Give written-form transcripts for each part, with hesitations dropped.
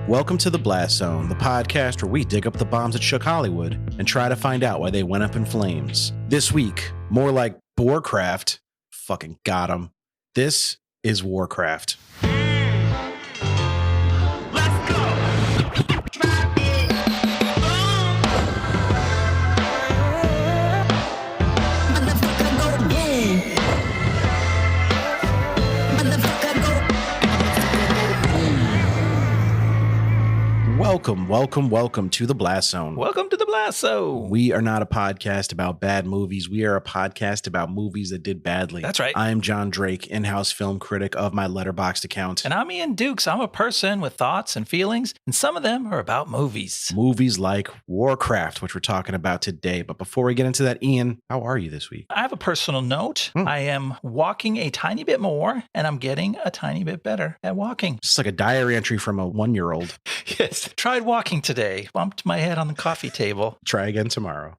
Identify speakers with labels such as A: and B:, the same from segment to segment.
A: Welcome to The Blast Zone, the podcast where we dig up the bombs that shook Hollywood and try to find out why they went up in flames. This week, more like Warcraft. Fucking got 'em. This is Warcraft. Welcome to The Blast Zone.
B: Welcome to The Blast Zone.
A: We are not a podcast about bad movies. We are a podcast about movies that did badly.
B: That's right.
A: I am Jon Drake, in-house film critic of my Letterboxd account.
B: And I'm Ian Dukes. I'm a person with thoughts and feelings, and some of them are about movies.
A: Movies like Warcraft, which we're talking about today. But before we get into that, Ian, how are you this week?
B: I have a personal note. I am walking a tiny bit more, and I'm getting a tiny bit better at walking.
A: It's like a diary entry from a 1-year-old.
B: Yes. Tried walking today. Bumped my head on the coffee table.
A: Try again tomorrow.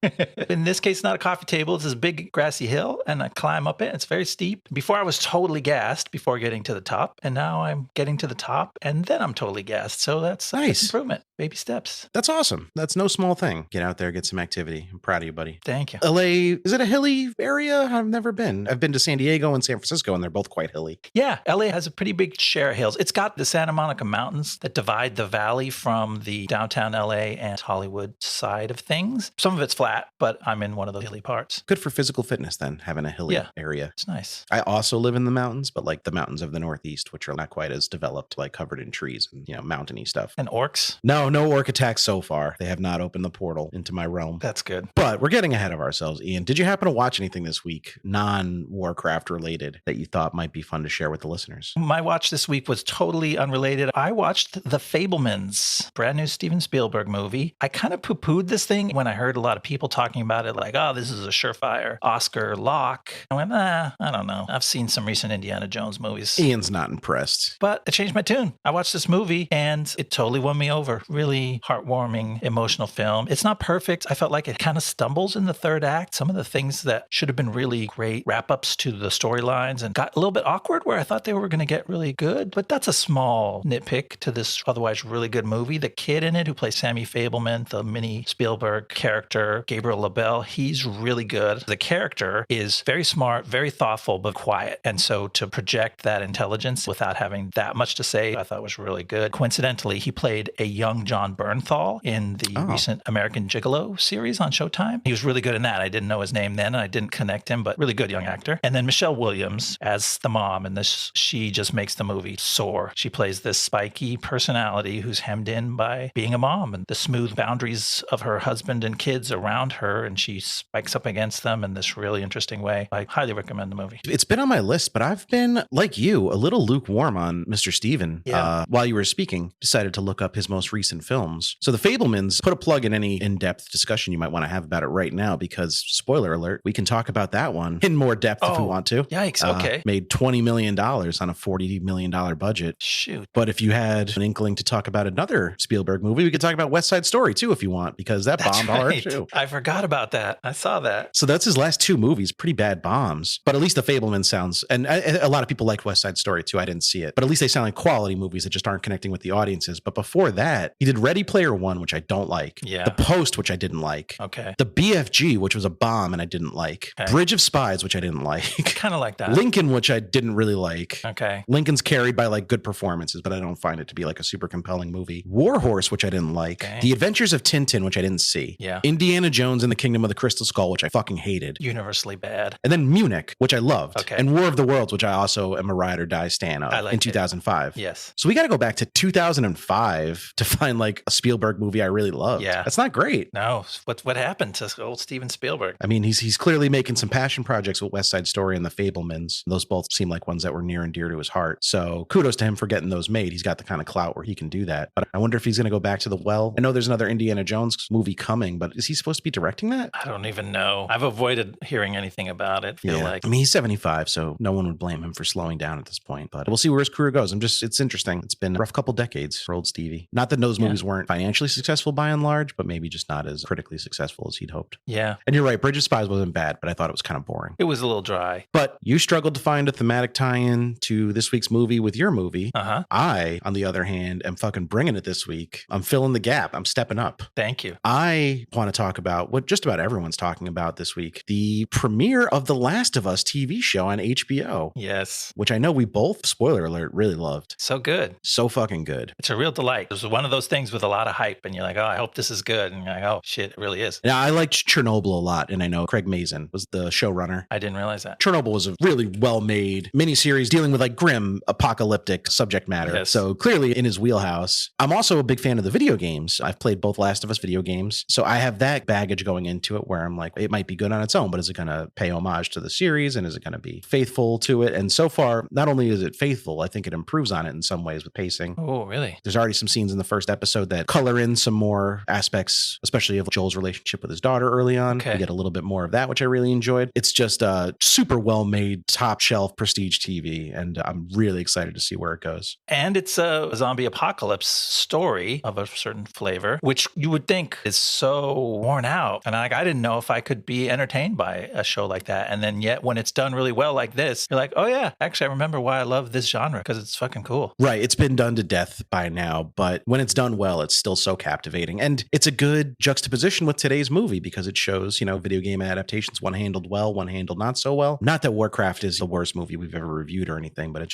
B: In this case, not a coffee table. It's this big grassy hill, and I climb up it. It's very steep. Before I was totally gassed before getting to the top, and now I'm getting to the top, and then I'm totally gassed. So that's
A: nice.
B: Improvement. Baby steps.
A: That's awesome. That's no small thing. Get out there, get some activity. I'm proud of you, buddy.
B: Thank you.
A: LA, is it a hilly area? I've never been. I've been to San Diego and San Francisco, and they're both quite hilly.
B: Yeah, LA has a pretty big share of hills. It's got the Santa Monica Mountains that divide the valley from the downtown LA and Hollywood side of things. Some of it's flat, but I'm in one of the hilly parts.
A: Good for physical fitness then, having a hilly area.
B: It's nice.
A: I also live in the mountains, but like the mountains of the Northeast, which are not quite as developed, like covered in trees and, mountainy stuff.
B: And orcs?
A: No orc attacks so far. They have not opened the portal into my realm.
B: That's good.
A: But we're getting ahead of ourselves, Ian. Did you happen to watch anything this week, non-Warcraft related, that you thought might be fun to share with the listeners?
B: My watch this week was totally unrelated. I watched The Fabelmans, brand new Steven Spielberg movie. I kind of poo-pooed this thing when I heard a lot of people talking about it, like, oh, this is a surefire Oscar lock. I went, I don't know. I've seen some recent Indiana Jones movies.
A: Ian's not impressed.
B: But I changed my tune. I watched this movie and it totally won me over. Really heartwarming, emotional film. It's not perfect. I felt like it kind of stumbles in the third act. Some of the things that should have been really great wrap-ups to the storylines and got a little bit awkward where I thought they were going to get really good. But that's a small nitpick to this otherwise really good movie. The kid in it who plays Sammy Fabelman, the mini Spielberg character, Gabriel LaBelle, he's really good. The character is very smart, very thoughtful, but quiet. And so to project that intelligence without having that much to say, I thought was really good. Coincidentally, he played a young John Bernthal in the recent American Gigolo series on Showtime. He was really good in that. I didn't know his name then, and I didn't connect him, but really good young actor. And then Michelle Williams as the mom, and she just makes the movie soar. She plays this spiky personality who's hemmed in by being a mom and the smooth boundaries of her husband and kids around her, and she spikes up against them in this really interesting way. I highly recommend the movie.
A: It's been on my list, but I've been, like you, a little lukewarm on Mr. Steven. While you were speaking, decided to look up his most recent films. So The Fabelmans, put a plug in any in-depth discussion you might want to have about it right now, because, spoiler alert, we can talk about that one in more depth if we want to.
B: Yikes, okay.
A: Made $20 million on a $40 million budget.
B: Shoot.
A: But if you had an inkling to talk about another Spielberg movie, we could talk about West Side Story too if you want, because that's bombed hard too.
B: I forgot about that. I saw that.
A: So that's his last two movies, pretty bad bombs. But at least The Fabelmans sounds, and a lot of people like West Side Story too. I didn't see it, but at least they sound like quality movies that just aren't connecting with the audiences. But before that, he did Ready Player One, which I don't like.
B: Yeah.
A: The Post, which I didn't like.
B: Okay.
A: The BFG, which was a bomb and I didn't like. Okay. Bridge of Spies, which I didn't like.
B: Kind of like that.
A: Lincoln, which I didn't really like.
B: Okay.
A: Lincoln's carried by like good performances, but I don't find it to be like a super compelling movie. War Horse, which I didn't like. Okay. The Adventures of Tintin, which I didn't see.
B: Yeah.
A: Indiana Jones and the Kingdom of the Crystal Skull, which I fucking hated.
B: Universally bad.
A: And then Munich, which I loved.
B: Okay.
A: And War of the Worlds, which I also am a ride or die stan of in 2005.
B: Yes.
A: So we got to go back to 2005 to find like a Spielberg movie I really loved.
B: Yeah.
A: That's not great.
B: No. What happened to old Steven Spielberg?
A: I mean, he's clearly making some passion projects with West Side Story and The Fabelmans. Those both seem like ones that were near and dear to his heart. So kudos to him for getting those made. He's got the kind of clout where he can do that. But I wonder if he's going to go back to the well. I know there's another Indiana Jones movie coming, but is he supposed to be directing that?
B: I don't even know. I've avoided hearing anything about it.
A: I mean, he's 75, so no one would blame him for slowing down at this point. But we'll see where his career goes. It's interesting. It's been a rough couple decades for old Stevie. Not that those movies weren't financially successful by and large, but maybe just not as critically successful as he'd hoped.
B: Yeah.
A: And you're right, Bridge of Spies wasn't bad, but I thought it was kind of boring.
B: It was a little dry.
A: But you struggled to find a thematic tie-in to this week's movie with your movie. I, on the other hand, am fucking bringing it this week. I'm filling the gap. I'm stepping up.
B: Thank you.
A: I want to talk about what just about everyone's talking about this week, the premiere of The Last of Us TV show on HBO.
B: Yes.
A: Which I know we both, spoiler alert, really loved.
B: So good.
A: So fucking good.
B: It's a real delight. It was one of those things with a lot of hype, and you're like, oh, I hope this is good. And you're like, oh, shit, it really is.
A: Now, I liked Chernobyl a lot, and I know Craig Mazin was the showrunner.
B: I didn't realize that.
A: Chernobyl was a really well-made miniseries dealing with like grim, apocalyptic subject matter.
B: Yes.
A: So clearly in his wheelhouse. I'm also a big fan of the video games. I've played both Last of Us video games. So I have that baggage going into it where I'm like, it might be good on its own, but is it going to pay homage to the series? And is it going to be faithful to it? And so far, not only is it faithful, I think it improves on it in some ways with pacing.
B: Oh, really?
A: There's already some scenes in the first episode that color in some more aspects, especially of Joel's relationship with his daughter early on.
B: Okay.
A: We get a little bit more of that, which I really enjoyed. It's just a super well-made, top-shelf prestige TV, and I'm really excited to see where it goes.
B: And it's a zombie apocalypse story of a certain flavor, which you would think is so worn out. And I didn't know if I could be entertained by a show like that. And then yet when it's done really well like this, you're like, oh yeah, actually I remember why I love this genre, because it's fucking cool.
A: Right. It's been done to death by now, but when it's done well, it's still so captivating. And it's a good juxtaposition with today's movie because it shows, video game adaptations, one handled well, one handled not so well. Not that Warcraft is the worst movie we've ever reviewed or anything, but it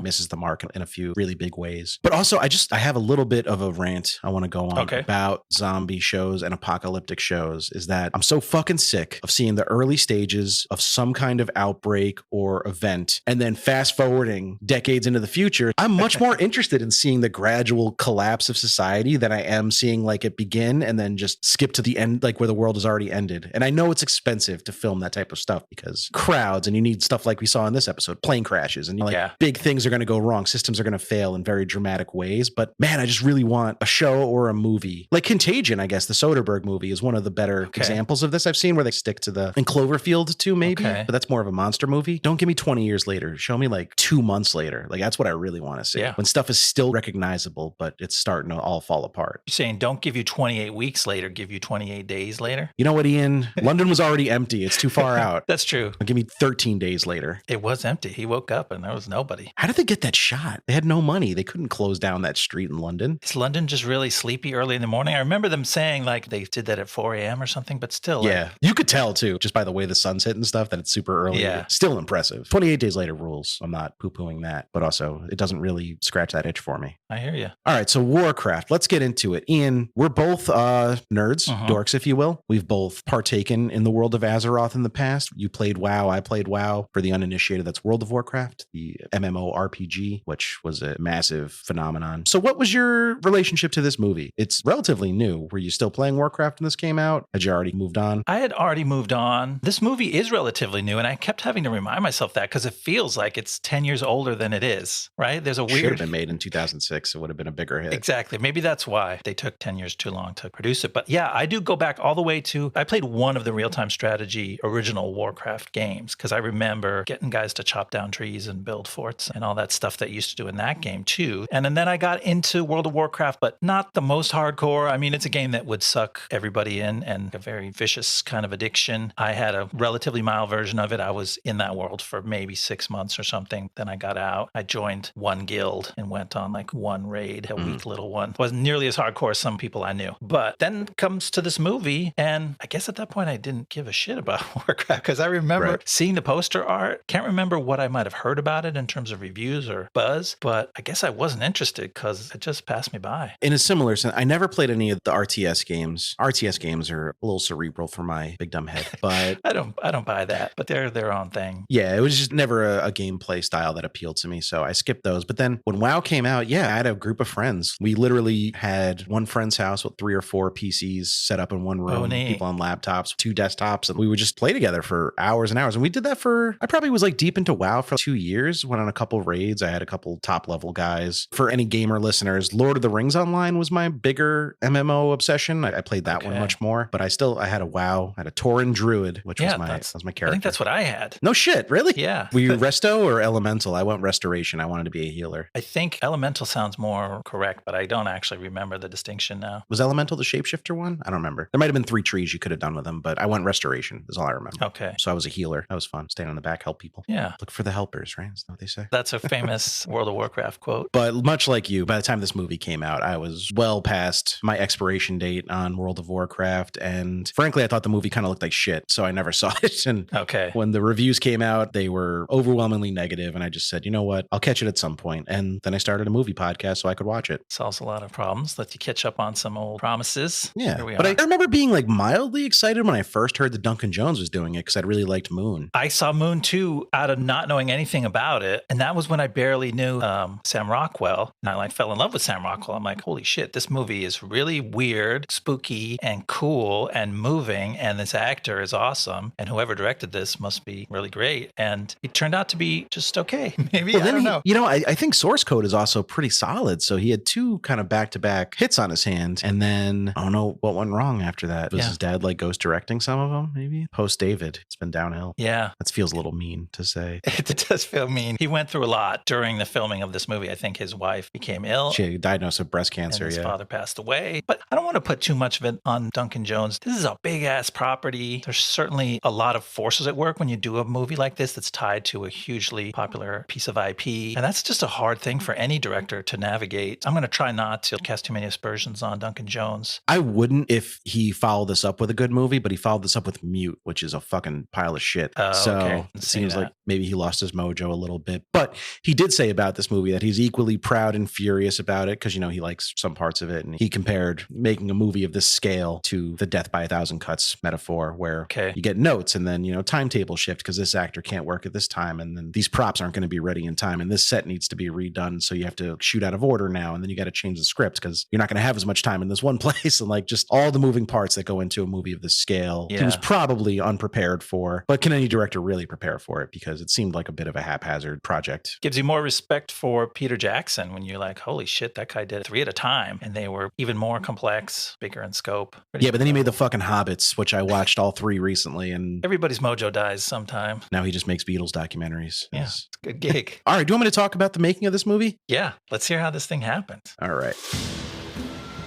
A: misses the mark in a few really big ways. But also, I have a little bit of a rant I want to go on about zombie shows and apocalyptic shows, is that I'm so fucking sick of seeing the early stages of some kind of outbreak or event and then fast forwarding decades into the future. I'm much more interested in seeing the gradual collapse of society than I am seeing like it begin and then just skip to the end, like where the world has already ended. And I know it's expensive to film that type of stuff because crowds, and you need stuff like we saw in this episode, plane crashes, and big things are going to go wrong. Systems are going to fail in very dramatic ways. But man, I just really want a show or a movie like Contagion. I guess the Soderbergh movie is one of the better examples of this I've seen, where they stick to in Cloverfield too, maybe, but that's more of a monster movie. Don't give me 20 years later. Show me like 2 months later. Like that's what I really want to see. When stuff is still recognizable, but it's starting to all fall apart.
B: You're saying don't give you 28 weeks later, give you 28 days later?
A: You know what, Ian? London was already empty. It's too far out.
B: That's true.
A: Give me 13 days later.
B: It was empty. He woke up and there was nobody.
A: How did they get that shot? They had no money. They couldn't close down that street in London.
B: Is London just really sleepy early in the morning? I remember them saying like they did that at 4 a.m. or something, but still.
A: Yeah. You could tell too, just by the way the sun's hitting and stuff, that it's super early.
B: Yeah.
A: Still impressive. 28 days later rules. I'm not poo-pooing that, but also it doesn't really scratch that itch for me.
B: I hear you.
A: All right. So Warcraft, let's get into it. Ian, we're both nerds, dorks, if you will. We've both partaken in the world of Azeroth in the past. You played WoW. I played WoW. For the uninitiated, that's World of Warcraft, the MMORPG, which was a massive phenomenon. So what was your relationship to this movie? It's relatively new. Were you still playing Warcraft when this came out? Had you already moved on?
B: I had already moved on. This movie is relatively new, and I kept having to remind myself that because it feels like it's 10 years older than it is, right? There's a weird...
A: Should have been made in 2006. It would have been a bigger hit.
B: Exactly. Maybe that's why they took 10 years too long to produce it. But yeah, I do go back all the way to... I played one of the real-time strategy original Warcraft games because I remember getting guys to chop down trees and build forts and all that stuff that you used to do in that game too. And then I got into World of Warcraft, but not the most hardcore. I mean, it's a game that would suck everybody in and a very vicious kind of addiction. I had a relatively mild version of it. I was in that world for maybe 6 months or something. Then I got out. I joined one guild and went on like one raid, a weak little one. Wasn't nearly as hardcore as some people I knew. But then comes to this movie, and I guess at that point I didn't give a shit about Warcraft because I remember seeing the poster art. Can't remember what I might have heard about it in terms of reviews or buzz, but I guess I wasn't interested because it just passed me by.
A: In a similar sense, I never played any of the RTS games. RTS games are a little cerebral for my big dumb head, but
B: I don't buy that, but they're their own thing.
A: Yeah, it was just never a gameplay style that appealed to me, so I skipped those. But then when WoW came out, I had a group of friends. We literally had one friend's house with 3 or 4 PCs set up in one room, people on laptops, 2 desktops, and we would just play together for hours and hours. And we did that I probably was like deep into WoW for 2 years, went on a couple raids. I had a couple top level guys. For any gamer listeners, Lord of the Rings Online was my bigger MMO obsession. I played that one much more, but I had a WoW, I had a Tauren Druid, which was my character.
B: I think that's what I had.
A: No shit, really?
B: Yeah.
A: Were you Resto or Elemental? I went Restoration. I wanted to be a healer.
B: I think Elemental sounds more correct, but I don't actually remember the distinction now.
A: Was Elemental the shapeshifter one? I don't remember. There might have been 3 trees you could have done with them, but I went restoration is all I remember.
B: Okay.
A: So I was a healer. That was fun. Staying on the back, help people.
B: Yeah.
A: Look for the helpers, right? That's what they say.
B: That's a famous World of Warcraft quote.
A: But much like you, by the time this movie came out, I was well past my expiration date on World of Warcraft. And frankly, I thought the movie kind of looked like shit. So I never saw it. And
B: okay.
A: When the reviews came out, they were overwhelmingly negative. And I just said, you know what? I'll catch it at some point. And then I started a movie podcast so I could watch it.
B: Solves a lot of problems. Let you catch up on some old promises.
A: Yeah. But I remember being like mildly excited when I first heard that Duncan Jones was doing it because I'd really liked Moon.
B: I saw Moon too out of not knowing anything about it. And that was when I barely knew Sam Rockwell. And I fell in love with Sam Rockwell. I'm like, holy shit, this movie is really weird, spooky, and cool and moving. And this actor is awesome. And whoever directed this must be really great. And it turned out to be just okay. Maybe, I don't know.
A: You know, I think Source Code is also pretty solid. So he had 2 kind of back-to-back hits on his hands. And then I don't know what went wrong after that. Was his dad like ghost directing some of them, maybe? Post David. It's been downhill.
B: Yeah.
A: That feels a little mean to say.
B: It does feel mean. He went through a lot during the filming of this movie. I think his wife became ill.
A: She had diagnosed with breast cancer,
B: and his father passed away. But I don't want to put too much of it on Duncan Jones. This is a big-ass property. There's certainly a lot of forces at work when you do a movie like this that's tied to a hugely popular piece of IP. And that's just a hard thing for any director to navigate. I'm going to try not to cast too many aspersions on Duncan Jones.
A: I wouldn't if he followed this up with a good movie, but he followed this up with Mute, which is a fucking pile of shit. So it seems like maybe he lost his mojo a little bit. But he did say about this movie that he's equally proud and furious about it because, you know, he likes some parts of it. And he compared making a movie of this scale to the death by 1,000 cuts metaphor where you get notes and then, you know, timetable shift because this actor can't work at this time. And then these props aren't going to be ready in time. And this set needs to be redone. So you have to shoot out of order now. And then you got to change the script because you're not going to have as much time in this one place. And like just all the moving parts that go into a movie of this scale, he was probably unprepared for. But can any director really prepare for it? Because it seemed like a bit of a haphazard project.
B: Gives you more respect for Peter Jackson when you're like, holy shit, that guy did 3 at a time. And they were even more complex, bigger in scope.
A: But then he made the fucking Hobbits, which I watched all 3 recently. And
B: everybody's mojo dies sometime.
A: Now he just makes Beatles documentaries.
B: Yeah, it's a good gig.
A: All right, do you want me to talk about the making of this movie?
B: Yeah, let's hear how this thing happened.
A: All right.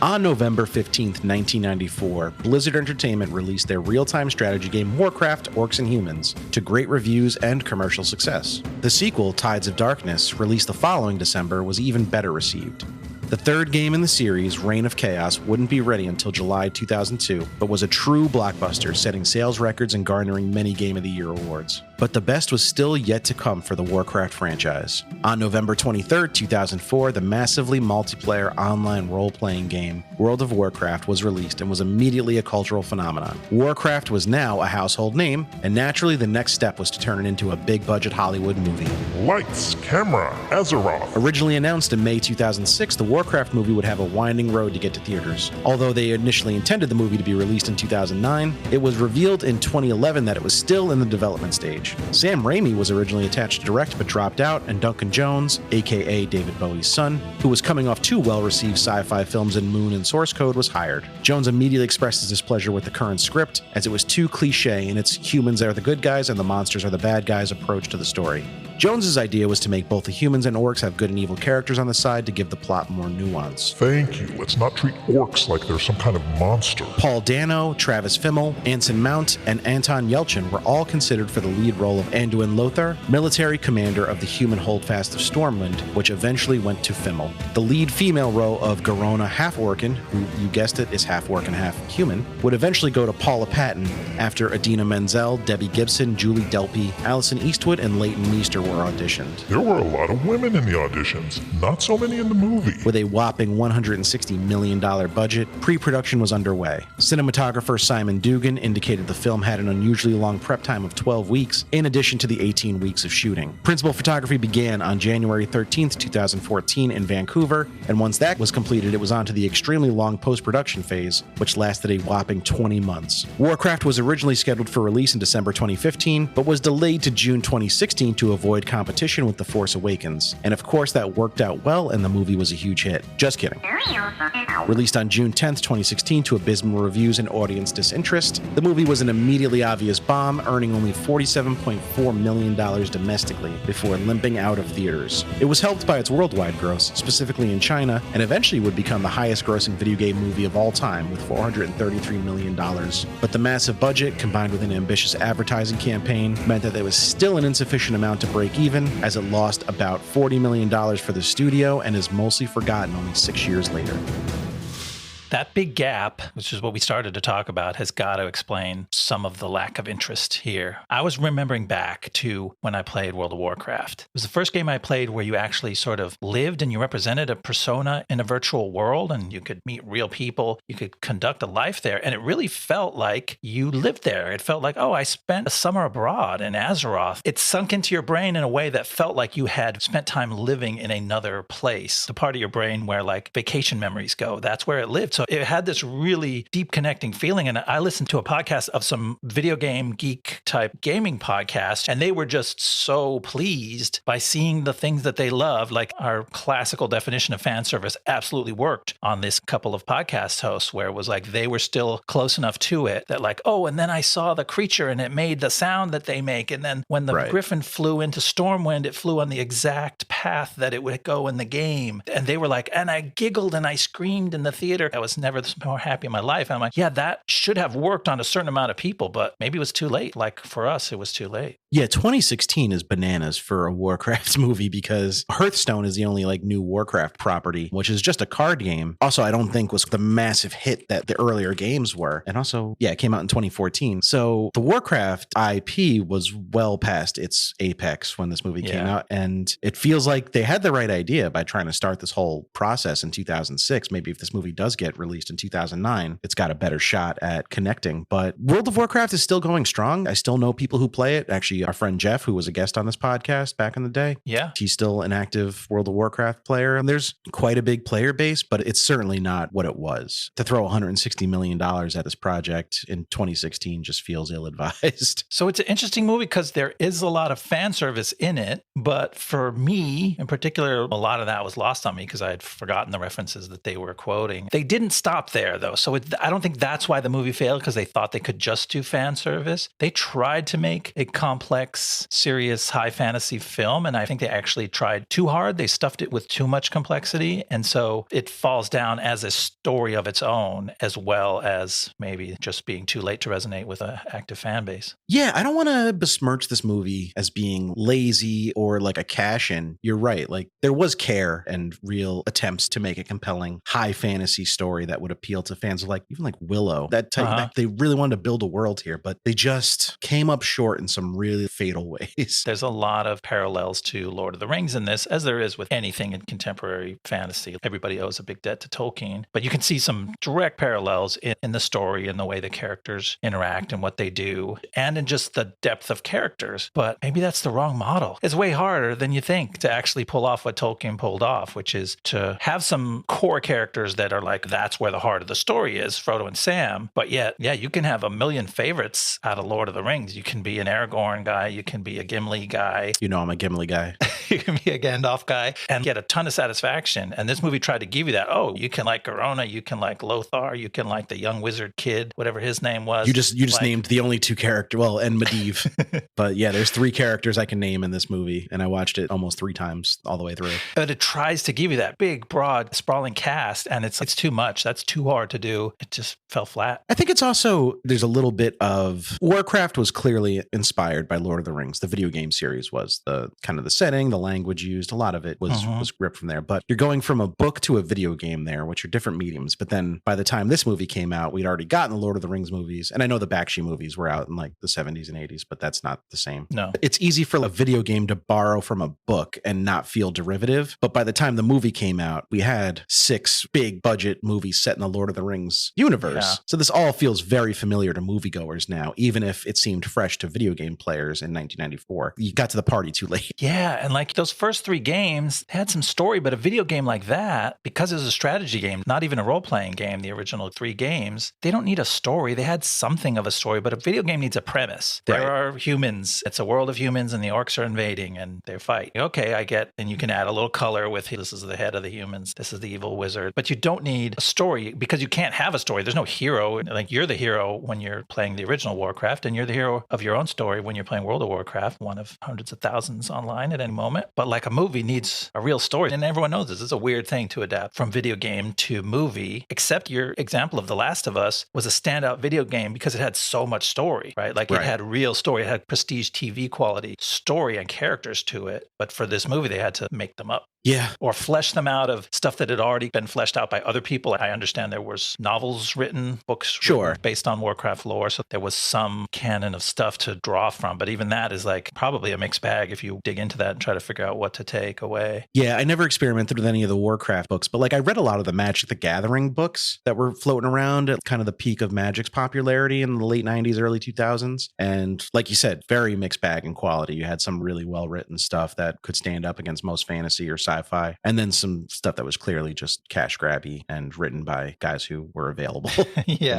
A: On November 15th, 1994, Blizzard Entertainment released their real-time strategy game Warcraft, Orcs and Humans to great reviews and commercial success. The sequel, Tides of Darkness, released the following December, was even better received. The 3rd game in the series, Reign of Chaos, wouldn't be ready until July 2002, but was a true blockbuster, setting sales records and garnering many Game of the Year awards. But the best was still yet to come for the Warcraft franchise. On November 23rd, 2004, the massively multiplayer online role-playing game, World of Warcraft, was released and was immediately a cultural phenomenon. Warcraft was now a household name, and naturally the next step was to turn it into a big-budget Hollywood movie.
C: Lights, camera, Azeroth.
A: Originally announced in May 2006, the Warcraft movie would have a winding road to get to theaters. Although they initially intended the movie to be released in 2009, it was revealed in 2011 that it was still in the development stage. Sam Raimi was originally attached to direct but dropped out, and Duncan Jones, aka David Bowie's son, who was coming off 2 well-received sci-fi films in Moon and Source Code, was hired. Jones immediately expressed his displeasure with the current script, as it was too cliche in its humans are the good guys and the monsters are the bad guys approach to the story. Jones's idea was to make both the humans and orcs have good and evil characters on the side to give the plot more nuance.
C: Thank you. Let's not treat orcs like they're some kind of monster.
A: Paul Dano, Travis Fimmel, Anson Mount, and Anton Yelchin were all considered for the lead role of Anduin Lothar, military commander of the human holdfast of Stormwind, which eventually went to Fimmel. The lead female role of Garona Half-Orcan, who, you guessed it, is half-orc and half-human, would eventually go to Paula Patton after Idina Menzel, Debbie Gibson, Julie Delpy, Allison Eastwood, and Leighton Meester were auditioned.
C: There were a lot of women in the auditions, not so many in the movie.
A: With a whopping $160 million budget, pre-production was underway. Cinematographer Simon Dugan indicated the film had an unusually long prep time of 12 weeks, in addition to the 18 weeks of shooting. Principal photography began on January 13th, 2014 in Vancouver, and once that was completed, it was on to the extremely long post-production phase, which lasted a whopping 20 months. Warcraft was originally scheduled for release in December 2015, but was delayed to June 2016 to avoid avoid competition with The Force Awakens. And of course, that worked out well, and the movie was a huge hit. Just kidding. Released on June 10th, 2016 to abysmal reviews and audience disinterest, the movie was an immediately obvious bomb, earning only $47.4 million domestically before limping out of theaters. It was helped by its worldwide gross, specifically in China, and eventually would become the highest-grossing video game movie of all time with $433 million. But the massive budget, combined with an ambitious advertising campaign, meant that there was still an insufficient amount to break even, as it lost about $40 million for the studio and is mostly forgotten only 6 years later.
B: That big gap, which is what we started to talk about, has got to explain some of the lack of interest here. I was remembering back to when I played World of Warcraft. It was the first game I played where you actually sort of lived and you represented a persona in a virtual world, and you could meet real people. You could conduct a life there, and it really felt like you lived there. It felt like, oh, I spent a summer abroad in Azeroth. It sunk into your brain in a way that felt like you had spent time living in another place. The part of your brain where like vacation memories go, that's where it lived. So it had this really deep connecting feeling. And I listened to a podcast of some video game geek type gaming podcast, and they were just so pleased by seeing the things that they loved. Like our classical definition of fan service absolutely worked on this couple of podcast hosts, where it was like they were still close enough to it that like, oh, and then I saw the creature and it made the sound that they make. And then when the griffin flew into Stormwind, it flew on the exact path that it would go in the game. And they were like, and I giggled and I screamed in the theater. I was never more happy in my life. And I'm like, yeah, that should have worked on a certain amount of people, but maybe it was too late. Like for us, it was too late.
A: Yeah, 2016 is bananas for a Warcraft movie because Hearthstone is the only like new Warcraft property, which is just a card game. Also, I don't think was the massive hit that the earlier games were. And also, yeah, it came out in 2014. So the Warcraft IP was well past its apex when this movie came out. And it feels like they had the right idea by trying to start this whole process in 2006. Maybe if this movie does get released in 2009, it's got a better shot at connecting. But World of Warcraft is still going strong. I still know people who play it. Actually, our friend Jeff, who was a guest on this podcast back in the day.
B: Yeah.
A: He's still an active World of Warcraft player. And there's quite a big player base, but it's certainly not what it was. To throw $160 million at this project in 2016 just feels ill-advised.
B: So it's an interesting movie because there is a lot of fan service in it. But for me, in particular, a lot of that was lost on me because I had forgotten the references that they were quoting. They didn't stop there, though. So I don't think that's why the movie failed, because they thought they could just do fan service. They tried to make a complex, serious, high fantasy film, and I think they actually tried too hard. They stuffed it with too much complexity, and so it falls down as a story of its own, as well as maybe just being too late to resonate with an active fan base.
A: Yeah, I don't want to besmirch this movie as being lazy or like a cash-in. You're right. Like there was care and real attempts to make a compelling high fantasy story that would appeal to fans of like even like Willow. That type. They really wanted to build a world here, but they just came up short in some really fatal ways.
B: There's a lot of parallels to Lord of the Rings in this, as there is with anything in contemporary fantasy. Everybody owes a big debt to Tolkien, but you can see some direct parallels in the story and the way the characters interact and what they do, and in just the depth of characters. But maybe that's the wrong model. It's way harder than you think to actually pull off what Tolkien pulled off, which is to have some core characters that are like, that's where the heart of the story is, Frodo and Sam. But yet, yeah, you can have a million favorites out of Lord of the Rings. You can be an Aragorn guy, you can be a Gimli guy.
A: You know I'm a Gimli guy.
B: You can be a Gandalf guy and get a ton of satisfaction. And this movie tried to give you that. Oh, you can like Garona, you can like Lothar, you can like the young wizard kid, whatever his name was.
A: You just like, named the only two characters, well, and Medivh. But yeah, there's 3 characters I can name in this movie, and I watched it almost 3 times all the way through.
B: But it tries to give you that big, broad, sprawling cast, and it's too much. That's too hard to do. It just fell flat.
A: I think it's also, there's a little bit of, Warcraft was clearly inspired by Lord of the Rings. The video game series was the kind of the setting, the language used, a lot of it was ripped from there. But you're going from a book to a video game there, which are different mediums. But then by the time this movie came out, we'd already gotten the Lord of the Rings movies. And I know the Bakshi movies were out in like the 70s and 80s, but that's not the same.
B: No.
A: It's easy for a video game to borrow from a book and not feel derivative. But by the time the movie came out, we had 6 big budget movies movie set in the Lord of the Rings universe.
B: Yeah.
A: So this all feels very familiar to moviegoers now, even if it seemed fresh to video game players in 1994. You got to the party too late.
B: Yeah, and like those first 3 games had some story, but a video game like that, because it was a strategy game, not even a role-playing game, the original 3 games, they don't need a story. They had something of a story, but a video game needs a premise. There are humans. It's a world of humans, and the orcs are invading, and they fight. Okay, I get, and you can add a little color with, this is the head of the humans, this is the evil wizard. But you don't need a story, because you can't have a story. There's no hero. Like, you're the hero when you're playing the original Warcraft, and you're the hero of your own story when you're playing World of Warcraft, one of hundreds of thousands online at any moment. But like a movie needs a real story, and everyone knows this is a weird thing to adapt from video game to movie, except your example of The Last of Us was a standout video game because it had so much story, right? Like it had real story, it had prestige TV quality story and characters to it. But for this movie, they had to make them up.
A: Yeah.
B: Or flesh them out of stuff that had already been fleshed out by other people. I understand there was novels written, books written based on Warcraft lore. So there was some canon of stuff to draw from. But even that is like probably a mixed bag if you dig into that and try to figure out what to take away.
A: Yeah, I never experimented with any of the Warcraft books, but like I read a lot of the Magic the Gathering books that were floating around at kind of the peak of Magic's popularity in the late 90s, early 2000s. And like you said, very mixed bag in quality. You had some really well-written stuff that could stand up against most fantasy or sci-fi, and then some stuff that was clearly just cash grabby and written by guys who were available.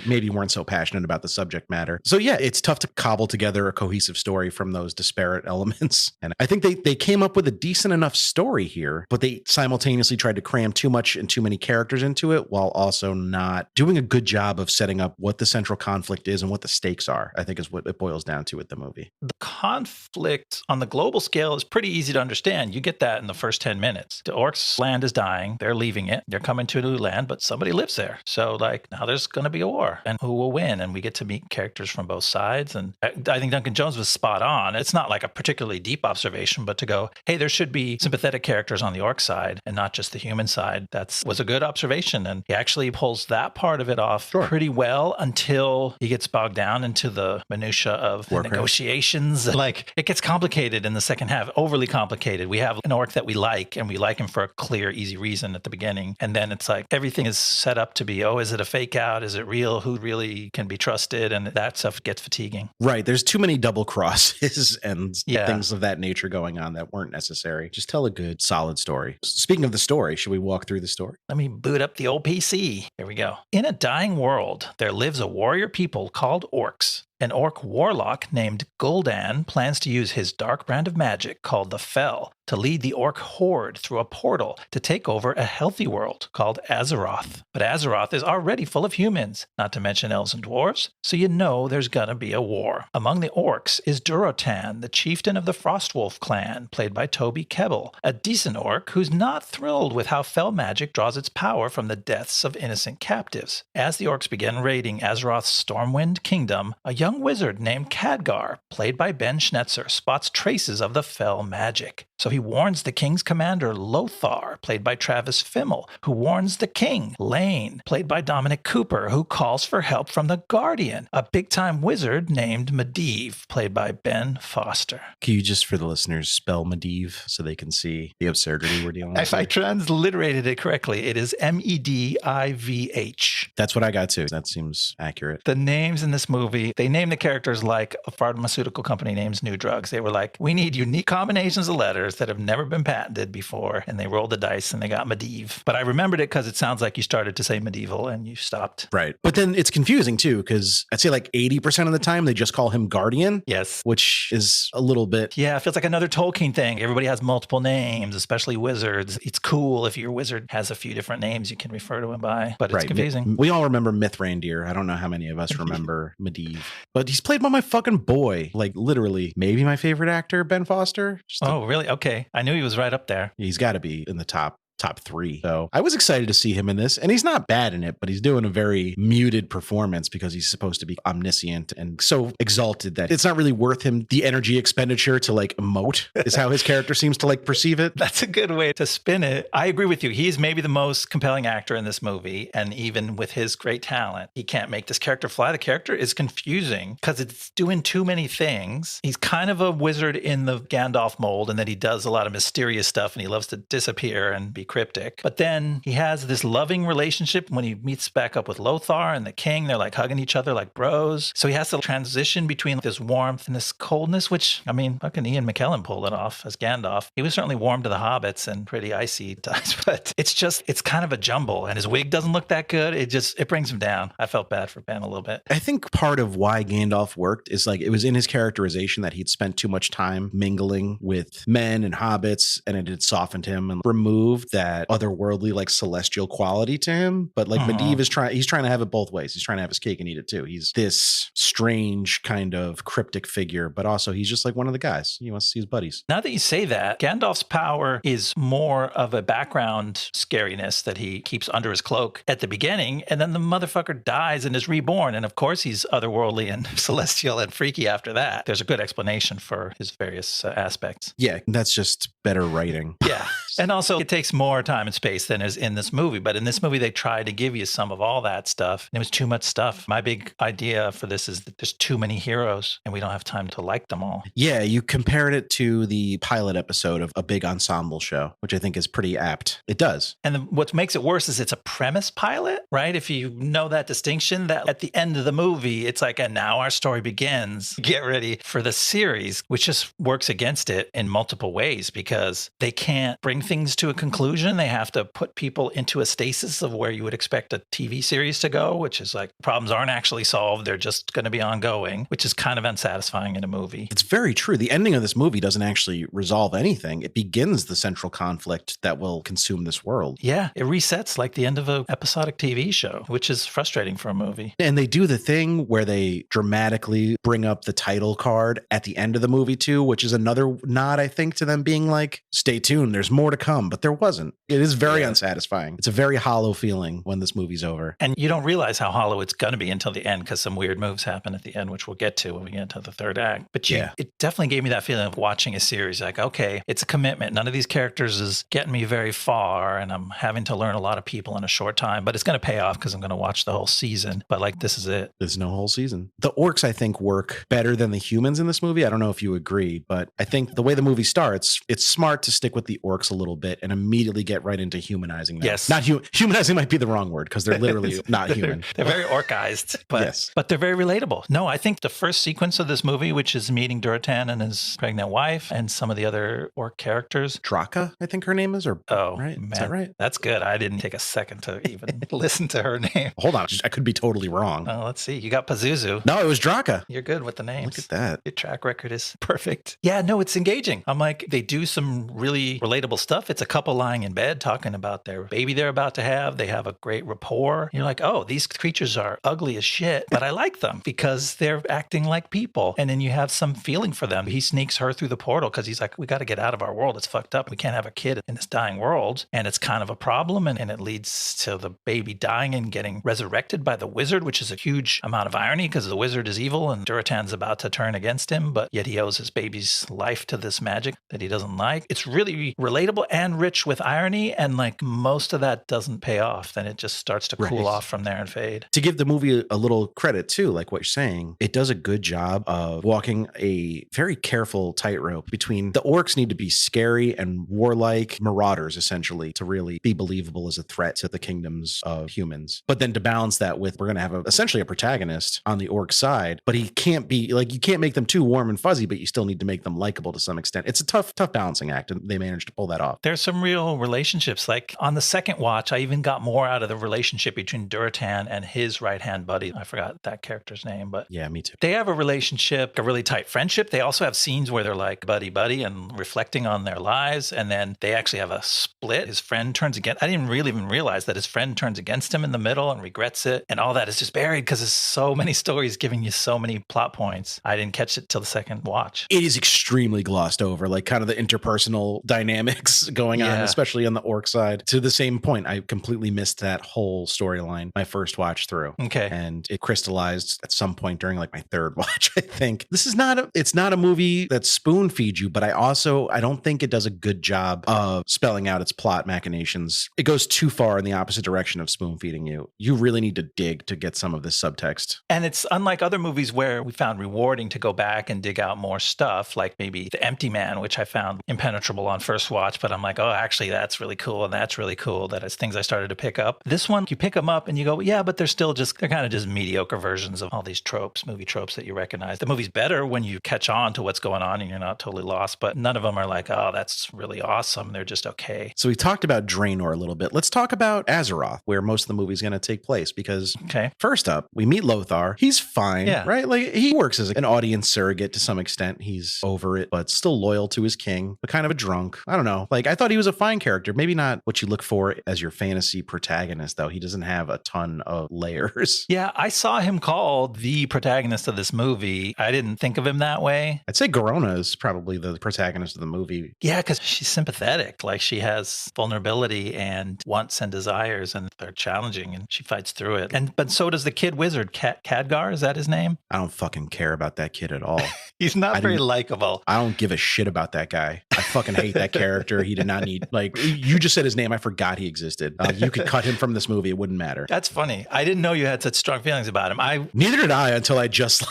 A: Maybe weren't so passionate about the subject matter. So yeah, it's tough to cobble together a cohesive story from those disparate elements. And I think they came up with a decent enough story here, but they simultaneously tried to cram too much and too many characters into it while also not doing a good job of setting up what the central conflict is and what the stakes are, I think is what it boils down to with the movie.
B: The conflict on the global scale is pretty easy to understand. You get that in the first 10 minutes. The orcs' land is dying. They're leaving it. They're coming to a new land, but somebody lives there. So like now there's going to be a war, and who will win? And we get to meet characters from both sides. And I think Duncan Jones was spot on. It's not like a particularly deep observation, but to go, hey, there should be sympathetic characters on the orc side and not just the human side. Was a good observation. And he actually pulls that part of it off pretty well until he gets bogged down into the minutia of the negotiations. Like it gets complicated in the second half, overly complicated. We have an orc that we like, and we like him for a clear, easy reason at the beginning. And then it's like everything is set up to be, oh, is it a fake out? Is it real? Who really can be trusted? And that stuff gets fatiguing.
A: Right. There's too many double crosses and things of that nature going on that weren't necessary. Just tell a good, solid story. Speaking of the story, should we walk through the story?
B: Let me boot up the old PC. Here we go. In a dying world, there lives a warrior people called orcs. An orc warlock named Gul'dan plans to use his dark brand of magic called the Fel to lead the orc horde through a portal to take over a healthy world called Azeroth. But Azeroth is already full of humans, not to mention elves and dwarves, so you know there's gonna be a war. Among the orcs is Durotan, the chieftain of the Frostwolf clan, played by Toby Kebbel, a decent orc who's not thrilled with how Fel magic draws its power from the deaths of innocent captives. As the orcs begin raiding Azeroth's Stormwind Kingdom, a young wizard named Khadgar, played by Ben Schnetzer, spots traces of the Fel magic. So he warns the king's commander, Lothar, played by Travis Fimmel, who warns the king, Lane, played by Dominic Cooper, who calls for help from the Guardian, a big-time wizard named Medivh, played by Ben Foster.
A: Can you just, for the listeners, spell Medivh so they can see the absurdity we're dealing with?
B: If I transliterated it correctly, it is Medivh.
A: That's what I got too. That seems accurate.
B: The names in this movie, they name the characters like a pharmaceutical company names new drugs. They were like, we need unique combinations of letters that have never been patented before, and they rolled the dice and they got Medivh. But I remembered it because it sounds like you started to say medieval and you stopped.
A: Right. But then it's confusing too, because I'd say like 80% of the time they just call him Guardian.
B: Yes.
A: Which is a little bit...
B: Yeah, it feels like another Tolkien thing. Everybody has multiple names, especially wizards. It's cool if your wizard has a few different names you can refer to him by, but it's confusing.
A: We all remember Mithrandir. I don't know how many of us remember Medivh, but he's played by my fucking boy. Like literally, maybe my favorite actor, Ben Foster.
B: Really? Okay. I knew he was right up there.
A: He's got to be in the top 3. So I was excited to see him in this, and he's not bad in it, but he's doing a very muted performance because he's supposed to be omniscient and so exalted that it's not really worth him the energy expenditure to like emote is how his character seems to like perceive it.
B: That's a good way to spin it. I agree with you. He's maybe the most compelling actor in this movie, and even with his great talent, he can't make this character fly. The character is confusing because it's doing too many things. He's kind of a wizard in the Gandalf mold, and that he does a lot of mysterious stuff and he loves to disappear and be cryptic. But then he has this loving relationship when he meets back up with Lothar and the king. They're like hugging each other like bros. So he has to transition between this warmth and this coldness, which, I mean, fucking Ian McKellen pulled it off as Gandalf. He was certainly warm to the hobbits and pretty icy at times, but it's kind of a jumble. And his wig doesn't look that good. It brings him down. I felt bad for Ben a little bit.
A: I think part of why Gandalf worked is like it was in his characterization that he'd spent too much time mingling with men and hobbits, and it had softened him and removed that otherworldly, like celestial quality to him. But like Medivh he's trying to have it both ways. He's trying to have his cake and eat it too. He's this strange kind of cryptic figure, but also he's just like one of the guys. He wants to see his buddies.
B: Now that you say that, Gandalf's power is more of a background scariness that he keeps under his cloak at the beginning, and then the motherfucker dies and is reborn. And of course, he's otherworldly and celestial and freaky after that. There's a good explanation for his various aspects.
A: Yeah, that's just better writing.
B: Yeah. And also, it takes more time and space than is in this movie. But in this movie, they tried to give you some of all that stuff. And it was too much stuff. My big idea for this is that there's too many heroes and we don't have time to like them all.
A: Yeah, you compared it to the pilot episode of a big ensemble show, which I think is pretty apt. It does.
B: And what makes it worse is it's a premise pilot, right? If you know that distinction, that at the end of the movie, it's like, and now our story begins. Get ready for the series, which just works against it in multiple ways because they can't bring things to a conclusion. They have to put people into a stasis of where you would expect a TV series to go, which is like problems aren't actually solved. They're just going to be ongoing, which is kind of unsatisfying in a movie.
A: It's very true. The ending of this movie doesn't actually resolve anything. It begins the central conflict that will consume this world.
B: Yeah, it resets like the end of an episodic TV show, which is frustrating for a movie.
A: And they do the thing where they dramatically bring up the title card at the end of the movie too, which is another nod, I think, to them being like, stay tuned, there's more to come, but there wasn't. It is very unsatisfying. It's a very hollow feeling when this movie's over.
B: And you don't realize how hollow it's going to be until the end because some weird moves happen at the end, which we'll get to when we get to the third act. But it definitely gave me that feeling of watching a series like, okay, it's a commitment. None of these characters is getting me very far and I'm having to learn a lot of people in a short time, but it's going to pay off because I'm going to watch the whole season. But like, this is it.
A: There's no whole season. The orcs, I think, work better than the humans in this movie. I don't know if you agree, but I think the way the movie starts, it's smart to stick with the orcs a little bit and immediately get right into humanizing them.
B: Yes.
A: Not humanizing might be the wrong word because they're literally not human.
B: They're very orcized, but they're very relatable. No, I think the first sequence of this movie, which is meeting Durotan and his pregnant wife and some of the other orc characters.
A: Draka, I think her name is, or right?
B: Man,
A: is that right?
B: That's good. I didn't take a second to even listen to her name.
A: Hold on. I could be totally wrong.
B: Oh, let's see. You got Pazuzu.
A: No, it was Draka.
B: You're good with the names.
A: Look at that.
B: Your track record is perfect. Yeah, no, it's engaging. I'm like, they do some really relatable stuff. It's a couple lying in bed talking about their baby they're about to have. They have a great rapport. You're like, oh, these creatures are ugly as shit, but I like them because they're acting like people. And then you have some feeling for them. He sneaks her through the portal because he's like, we got to get out of our world. It's fucked up. We can't have a kid in this dying world. And it's kind of a problem. And it leads to the baby dying and getting resurrected by the wizard, which is a huge amount of irony because the wizard is evil and Durotan's about to turn against him, but yet he owes his baby's life to this magic that he doesn't like. It's really relatable and rich with irony. And like most of that doesn't pay off. Then it just starts to cool off from there and fade.
A: To give the movie a little credit too, like what you're saying, it does a good job of walking a very careful tightrope between the orcs need to be scary and warlike marauders essentially to really be believable as a threat to the kingdoms of humans. But then to balance that with, we're going to have essentially a protagonist on the orc side, but he can't be like, you can't make them too warm and fuzzy, but you still need to make them likable to some extent. It's a tough balancing act and they managed to pull that off.
B: There's some real relationships. Like on the second watch, I even got more out of the relationship between Durotan and his right-hand buddy. I forgot that character's name, but
A: yeah, me too.
B: They have a relationship, a really tight friendship. They also have scenes where they're like buddy and reflecting on their lives. And then they actually have a split. His friend turns against, I didn't really even realize that his friend turns against him in the middle and regrets it. And all that is just buried because there's so many stories giving you so many plot points. I didn't catch it till the second watch.
A: It is extremely glossed over, like kind of the interpersonal dynamics going on, especially on the orc side. To the same point, I completely missed that whole storyline my first watch through.
B: Okay.
A: And it crystallized at some point during like my third watch, I think. This is it's not a movie that spoon feeds you, but I don't think it does a good job of spelling out its plot machinations. It goes too far in the opposite direction of spoon feeding you. You really need to dig to get some of this subtext.
B: And it's unlike other movies where we found rewarding to go back and dig out more stuff, like maybe The Empty Man, which I found impenetrable on first watch, but I'm like, oh, actually, that's really cool. And that's really cool. That is things I started to pick up. This one, you pick them up and you go, yeah, but they're kind of just mediocre versions of all these tropes, movie tropes that you recognize. The movie's better when you catch on to what's going on and you're not totally lost, but none of them are like, oh, that's really awesome. They're just okay.
A: So we talked about Draenor a little bit. Let's talk about Azeroth, where most of the movie's going to take place, because first up, we meet Lothar. He's fine, right? Like, he works as an audience surrogate to some extent. He's over it, but still loyal to his king, but kind of a drunk. I don't know. Like, I thought he was a fine character. Maybe not what you look for as your fantasy protagonist, though. He doesn't have a ton of layers.
B: Yeah, I saw him called the protagonist of this movie. I didn't think of him that way.
A: I'd say Garona is probably the protagonist of the movie.
B: Yeah, because she's sympathetic. Like, she has vulnerability and wants and desires, and they're challenging, and she fights through it. But so does the kid wizard, Khadgar. Is that his name?
A: I don't fucking care about that kid at all.
B: He's not very likable.
A: I don't give a shit about that guy. I fucking hate that character. He did not need, like, you just said his name. I forgot he existed. You could cut him from this movie. It wouldn't matter.
B: That's funny. I didn't know you had such strong feelings about him.
A: Neither did I until I just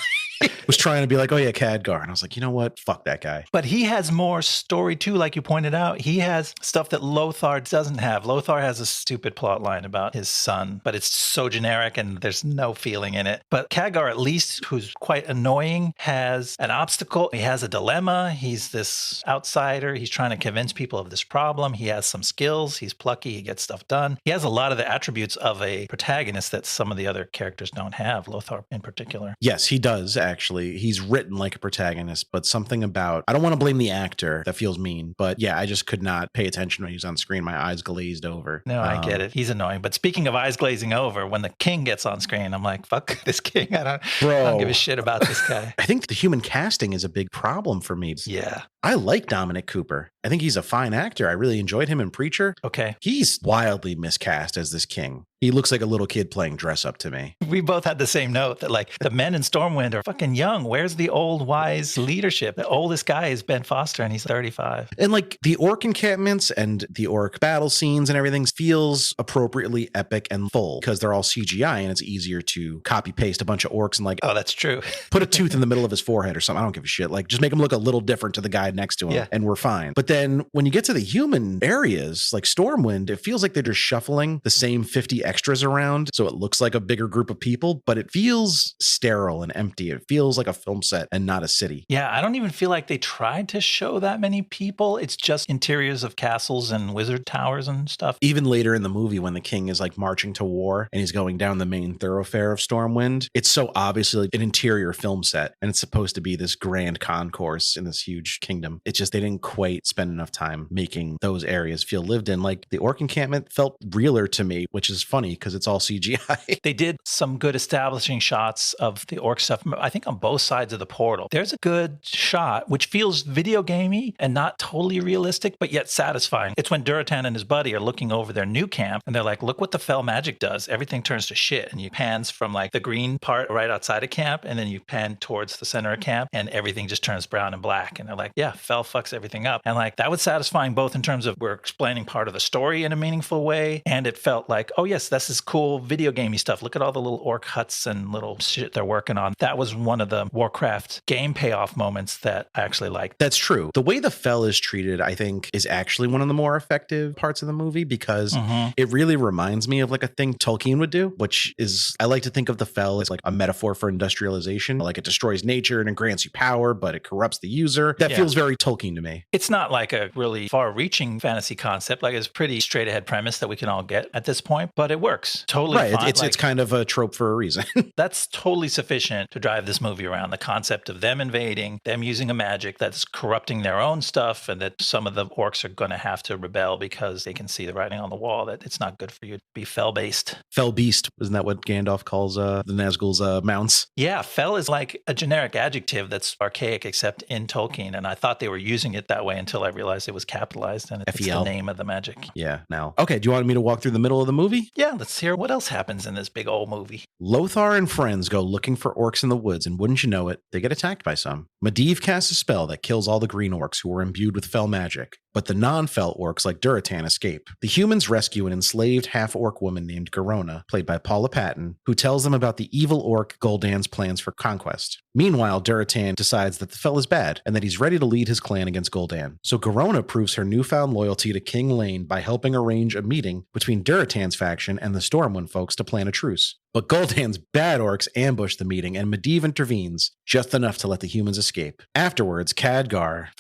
A: was trying to be like, oh yeah, Khadgar. And I was like, you know what? Fuck that guy.
B: But he has more story too, like you pointed out. He has stuff that Lothar doesn't have. Lothar has a stupid plot line about his son, but it's so generic and there's no feeling in it. But Khadgar, at least, who's quite annoying, has an obstacle. He has a dilemma. He's this outsider. He's trying to convince people of this problem. He has some skills. He's plucky. He gets stuff done. He has a lot of the attributes of a protagonist that some of the other characters don't have, Lothar in particular.
A: Yes, he does. Actually, he's written like a protagonist, but something about, I don't want to blame the actor, that feels mean, but yeah, I just could not pay attention when he was on screen. My eyes glazed over.
B: No, I get it. He's annoying. But speaking of eyes glazing over, when the king gets on screen, I'm like, fuck this king. I don't give a shit about this guy.
A: I think the human casting is a big problem for me.
B: Yeah.
A: I like Dominic Cooper. I think he's a fine actor. I really enjoyed him in Preacher.
B: Okay.
A: He's wildly miscast as this king. He looks like a little kid playing dress up to me.
B: We both had the same note that, like, the men in Stormwind are fucking young. Where's the old, wise leadership? The oldest guy is Ben Foster, and he's 35.
A: And, like, the orc encampments and the orc battle scenes and everything feels appropriately epic and full because they're all CGI, and it's easier to copy paste a bunch of orcs and, like,
B: oh, that's true.
A: Put a tooth in the middle of his forehead or something. I don't give a shit. Like, just make him look a little different to the guy next to him, and we're fine. But then when you get to the human areas, like Stormwind, it feels like they're just shuffling the same 50 extras around, so it looks like a bigger group of people, but it feels sterile and empty. It feels like a film set and not a city.
B: Yeah, I don't even feel like they tried to show that many people. It's just interiors of castles and wizard towers and stuff.
A: Even later in the movie, when the king is like marching to war and he's going down the main thoroughfare of Stormwind, it's so obviously like an interior film set, and it's supposed to be this grand concourse in this huge kingdom. It's just they didn't quite spend enough time making those areas feel lived in. Like, the orc encampment felt realer to me, which is funny because it's all CGI.
B: They did some good establishing shots of the orc stuff, I think on both sides of the portal. There's a good shot, which feels video gamey and not totally realistic, but yet satisfying. It's when Duratan and his buddy are looking over their new camp, and they're like, look what the fell magic does. Everything turns to shit. And you pans from, like, the green part right outside of camp, and then you pan towards the center of camp, and everything just turns brown and black. And they're like, yeah, fell fucks everything up. And, like, that was satisfying both in terms of we're explaining part of the story in a meaningful way, and it felt like, oh yes, this is cool video gamey stuff. Look at all the little orc huts and little shit they're working on. That was one of the Warcraft game payoff moments that I actually liked.
A: That's true. The way the fell is treated, I think, is actually one of the more effective parts of the movie because it really reminds me of like a thing Tolkien would do, which is, I like to think of the fell as like a metaphor for industrialization. Like, it destroys nature and it grants you power, but it corrupts the user. That feels very Tolkien to me.
B: It's not like a really far-reaching fantasy concept. Like, it's a pretty straight-ahead premise that we can all get at this point, but it works totally fine.
A: It's kind of a trope for a reason.
B: That's totally sufficient to drive this movie around. The concept of them invading, them using a magic that's corrupting their own stuff, and that some of the orcs are going to have to rebel because they can see the writing on the wall that it's not good for you to be fell-based.
A: Fell beast, isn't that what Gandalf calls the Nazgul's mounts?
B: Yeah, fell is like a generic adjective that's archaic except in Tolkien, and I thought they were using it that way until I realized it was capitalized, and it's the name of the magic.
A: Yeah, now. Okay, do you want me to walk through the middle of the movie?
B: Yeah, let's hear what else happens in this big old movie.
A: Lothar and friends go looking for orcs in the woods, and wouldn't you know it, they get attacked by some. Medivh casts a spell that kills all the green orcs who are imbued with fell magic, but the non-fell orcs like Duratan escape. The humans rescue an enslaved half-orc woman named Garona, played by Paula Patton, who tells them about the evil orc Gul'dan's plans for conquest. Meanwhile, Duratan decides that the fell is bad, and that he's ready to leave lead his clan against Gul'dan. So Garona proves her newfound loyalty to King Lane by helping arrange a meeting between Durotan's faction and the Stormwind folks to plan a truce. But Gul'dan's bad orcs ambush the meeting, and Medivh intervenes, just enough to let the humans escape. Afterwards, Khadgar,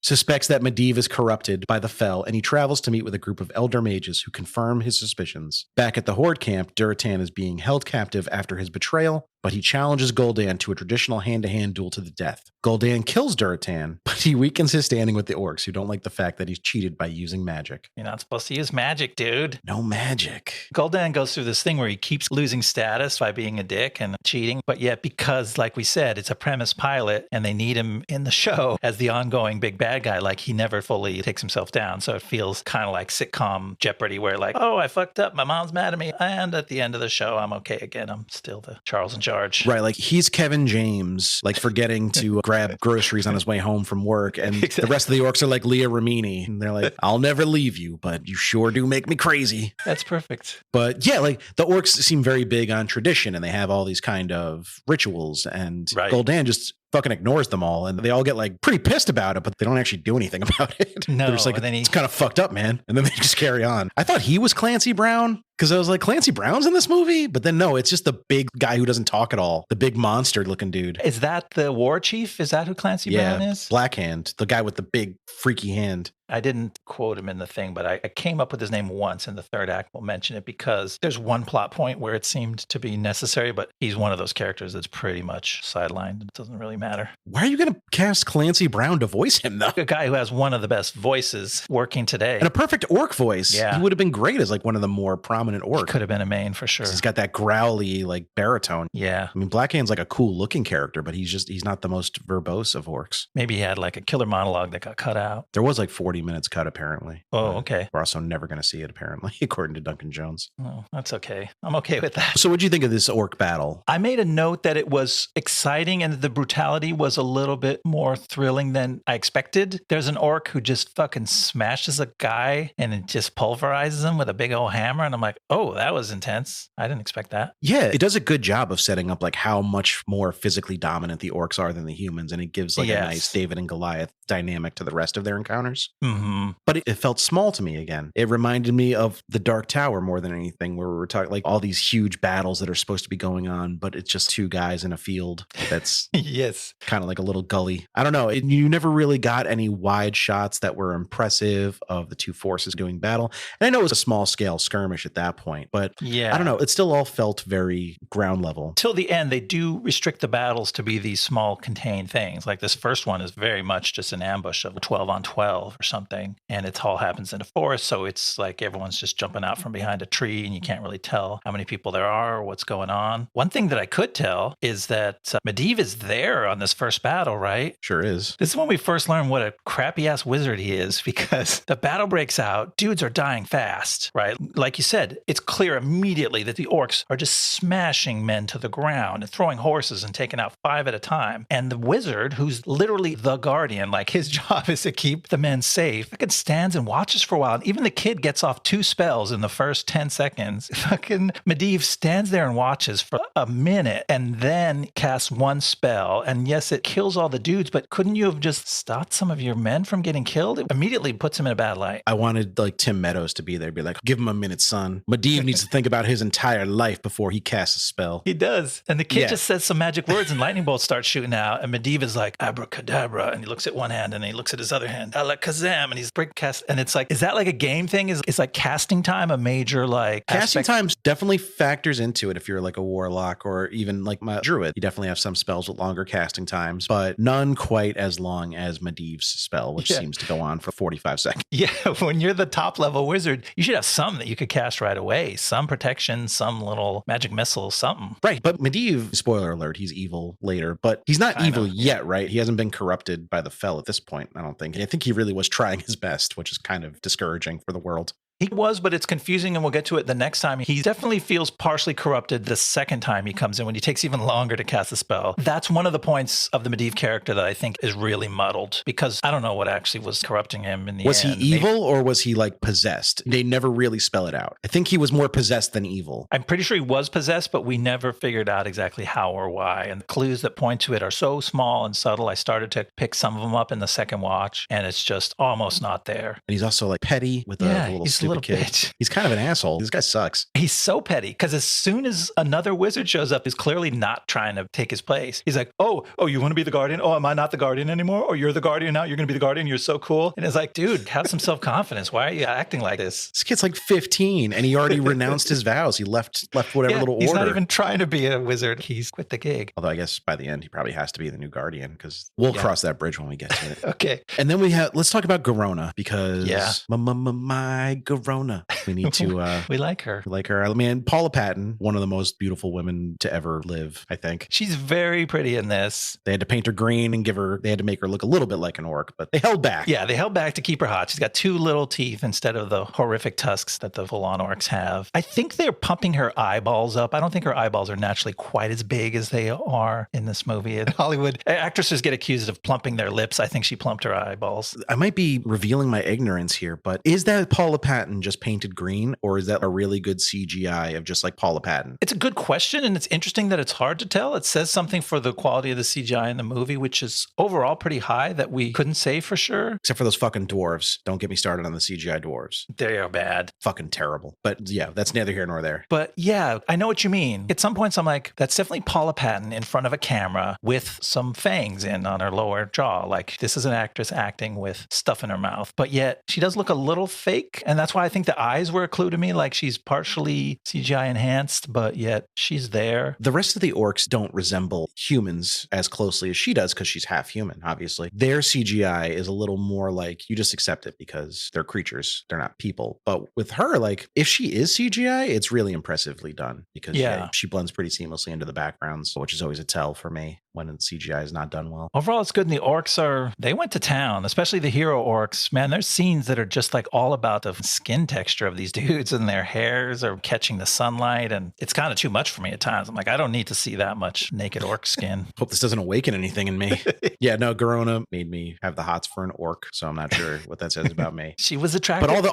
A: suspects that Medivh is corrupted by the Fel, and he travels to meet with a group of elder mages who confirm his suspicions. Back at the Horde camp, Durotan is being held captive after his betrayal, but he challenges Gul'dan to a traditional hand-to-hand duel to the death. Gul'dan kills Durotan, but he weakens his standing with the orcs, who don't like the fact that he's cheated by using magic.
B: You're not supposed to use magic, dude.
A: No magic.
B: Gul'dan goes through this thing where he keeps losing status by being a dick and cheating, but yet because, like we said, it's a premise pilot and they need him in the show as the ongoing big bad guy, like he never fully takes himself down. So it feels kind of like sitcom Jeopardy where like, oh, I fucked up, my mom's mad at me, and at the end of the show, I'm okay again. I'm still the Charles in charge.
A: Right, like he's Kevin James, like forgetting to grab groceries on his way home from work, and exactly. The rest of the orcs are like Leah Remini, and they're like, I'll never leave you, but you sure do make me crazy.
B: That's perfect.
A: But yeah, like the orcs seem very big on tradition, and they have all these kind of rituals, and right. Gul'dan just fucking ignores them all, and they all get like pretty pissed about it, but they don't actually do anything about it.
B: No,
A: they're just like, it's kind of fucked up, man. And then they just carry on. I thought he was Clancy Brown, because I was like, Clancy Brown's in this movie? But then no, it's just the big guy who doesn't talk at all. The big monster looking dude.
B: Is that the war chief? Is that who Clancy Brown is?
A: Blackhand, the guy with the big freaky hand.
B: I didn't quote him in the thing, but I came up with his name once in the third act. We'll mention it because there's one plot point where it seemed to be necessary, but he's one of those characters that's pretty much sidelined. It doesn't really matter.
A: Why are you going to cast Clancy Brown to voice him, though?
B: A guy who has one of the best voices working today.
A: And a perfect orc voice.
B: Yeah.
A: He would have been great as like one of the more prominent orcs.
B: He could have been a main for sure.
A: He's got that growly like baritone.
B: Yeah.
A: I mean, Blackhand's like a cool looking character, but he's not the most verbose of orcs.
B: Maybe he had like a killer monologue that got cut out.
A: There was like 40 minutes cut apparently.
B: Oh, okay.
A: We're also never going to see it apparently, according to Duncan Jones.
B: Oh, that's okay. I'm okay with that.
A: So what'd you think of this orc battle?
B: I made a note that it was exciting and the brutality was a little bit more thrilling than I expected. There's an orc who just fucking smashes a guy and it just pulverizes him with a big old hammer. And I'm like, oh, that was intense. I didn't expect that.
A: Yeah, it does a good job of setting up like how much more physically dominant the orcs are than the humans. And it gives like a nice David and Goliath dynamic to the rest of their encounters.
B: Mm-hmm.
A: But it felt small to me again. It reminded me of the Dark Tower more than anything, where we were talking like all these huge battles that are supposed to be going on, but it's just two guys in a field that's
B: yes,
A: kind of like a little gully. I don't know. You never really got any wide shots that were impressive of the two forces doing battle. And I know it was a small scale skirmish at that point, but yeah, I don't know. It still all felt very ground level.
B: Till the end, they do restrict the battles to be these small contained things. Like this first one is very much just an ambush of 12 on 12 or something. And it all happens in a forest, so it's like everyone's just jumping out from behind a tree and you can't really tell how many people there are or what's going on. One thing that I could tell is that Medivh is there on this first battle, right?
A: Sure is.
B: This is when we first learn what a crappy ass wizard he is, because the battle breaks out, dudes are dying fast, right? Like you said, it's clear immediately that the orcs are just smashing men to the ground and throwing horses and taking out 5 at a time. And the wizard, who's literally the guardian, like his job is to keep the men safe, fucking stands and watches for a while. And even the kid gets off 2 spells in the first 10 seconds. Fucking Medivh stands there and watches for a minute and then casts 1 spell. And yes, it kills all the dudes, but couldn't you have just stopped some of your men from getting killed? It immediately puts him in a bad light.
A: I wanted like Tim Meadows to be there, be like, give him a minute, son. Medivh needs to think about his entire life before he casts a spell.
B: He does. And the kid just says some magic words and lightning bolts start shooting out. And Medivh is like, abracadabra. And he looks at one hand and he looks at his other hand, alakazam. And he's break cast. And it's like, is that like a game thing? Is like casting time a major like
A: casting time definitely factors into it if you're like a warlock or even like my druid. You definitely have some spells with longer casting times, but none quite as long as Medivh's spell, which seems to go on for 45 seconds.
B: Yeah, when you're the top level wizard, you should have some that you could cast right away. Some protection, some little magic missile, something.
A: Right, but Medivh, spoiler alert, he's evil later, but he's not evil yet, right? He hasn't been corrupted by the Fel at this point, I don't think. And I think he really was trying his best, which is kind of discouraging for the world.
B: He was, but it's confusing, and we'll get to it the next time. He definitely feels partially corrupted the second time he comes in, when he takes even longer to cast the spell. That's one of the points of the Medivh character that I think is really muddled, because I don't know what actually was corrupting him in the end.
A: Was he evil or was he like possessed? They never really spell it out. I think he was more possessed than evil.
B: I'm pretty sure he was possessed, but we never figured out exactly how or why. And the clues that point to it are so small and subtle. I started to pick some of them up in the second watch, and it's just almost not there.
A: And he's also like petty with a little stupid kid.
B: Bitch.
A: He's kind of an asshole. This guy sucks.
B: He's so petty, because as soon as another wizard shows up who's clearly not trying to take his place, he's like, oh, you want to be the guardian? Oh, am I not the guardian anymore? Or you're the guardian now? You're going to be the guardian? You're so cool. And it's like, dude, have some self-confidence. Why are you acting like this?
A: This kid's like 15 and he already renounced his vows. He left whatever little order.
B: He's not even trying to be a wizard. He's quit the gig.
A: Although I guess by the end, he probably has to be the new guardian, because we'll cross that bridge when we get to it.
B: Okay.
A: And then let's talk about Garona, because my Garona. We need to...
B: we like her.
A: We like her. I mean, Paula Patton, one of the most beautiful women to ever live, I think.
B: She's very pretty in this.
A: They had to paint her green and they had to make her look a little bit like an orc, but they held back.
B: Yeah, they held back to keep her hot. She's got 2 little teeth instead of the horrific tusks that the full-on orcs have. I think they're pumping her eyeballs up. I don't think her eyeballs are naturally quite as big as they are in this movie. In Hollywood, actresses get accused of plumping their lips. I think she plumped her eyeballs.
A: I might be revealing my ignorance here, but is that Paula Patton just painted green, or is that a really good CGI of just like Paula Patton?
B: It's a good question, and it's interesting that it's hard to tell. It says something for the quality of the CGI in the movie, which is overall pretty high, that we couldn't say for sure.
A: Except for those fucking dwarves. Don't get me started on the CGI dwarves.
B: They are bad.
A: Fucking terrible. But yeah, that's neither here nor there.
B: But yeah, I know what you mean. At some points, I'm like, that's definitely Paula Patton in front of a camera with some fangs in on her lower jaw. Like, this is an actress acting with stuff in her mouth. But yet, she does look a little fake. And that's why I think the eyes were a clue to me. Like, she's partially CGI enhanced, but yet she's there.
A: The rest of the orcs don't resemble humans as closely as she does, because she's half human, obviously. Their CGI is a little more like, you just accept it because they're creatures. They're not people. But with her, like, if she is CGI, it's really impressively done, because she blends pretty seamlessly into the backgrounds, which is always a tell for me when CGI is not done well.
B: Overall, it's good. And the orcs they went to town, especially the hero orcs. Man, there's scenes that are just like all about the skin texture of these dudes, and their hairs are catching the sunlight. And it's kind of too much for me at times. I'm like, I don't need to see that much naked orc skin.
A: Hope this doesn't awaken anything in me. Yeah, no, Garona made me have the hots for an orc, so I'm not sure what that says about me.
B: She was attractive.
A: But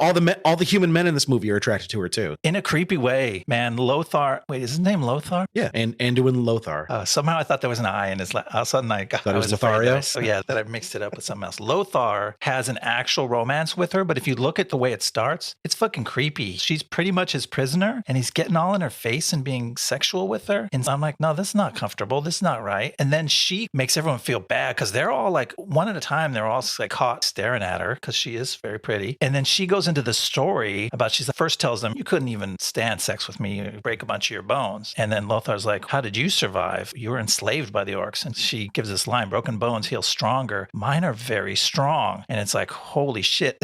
A: all the human men in this movie are attracted to her too.
B: In a creepy way, man. Lothar. Wait, is his name Lothar?
A: Yeah, and Anduin Lothar.
B: Somehow I thought there was an I in his. All of a sudden I was
A: Lothario.
B: That I mixed it up with something else. Lothar has an actual romance with her, but if you look at the way it starts, it's fucking creepy. She's pretty much his prisoner, and he's getting all in her face and being sexual with her. And I'm like, no, this is not comfortable. This is not right. And then she makes everyone feel bad, because they're all like, one at a time, they're all like caught staring at her, because she is very pretty. And then she goes into the story about, she first tells them, you couldn't even stand sex with me, you break a bunch of your bones. And then Lothar's like, how did you survive? You were enslaved by the orcs. And she gives this line, broken bones heal stronger. Mine are very strong. And it's like, holy shit.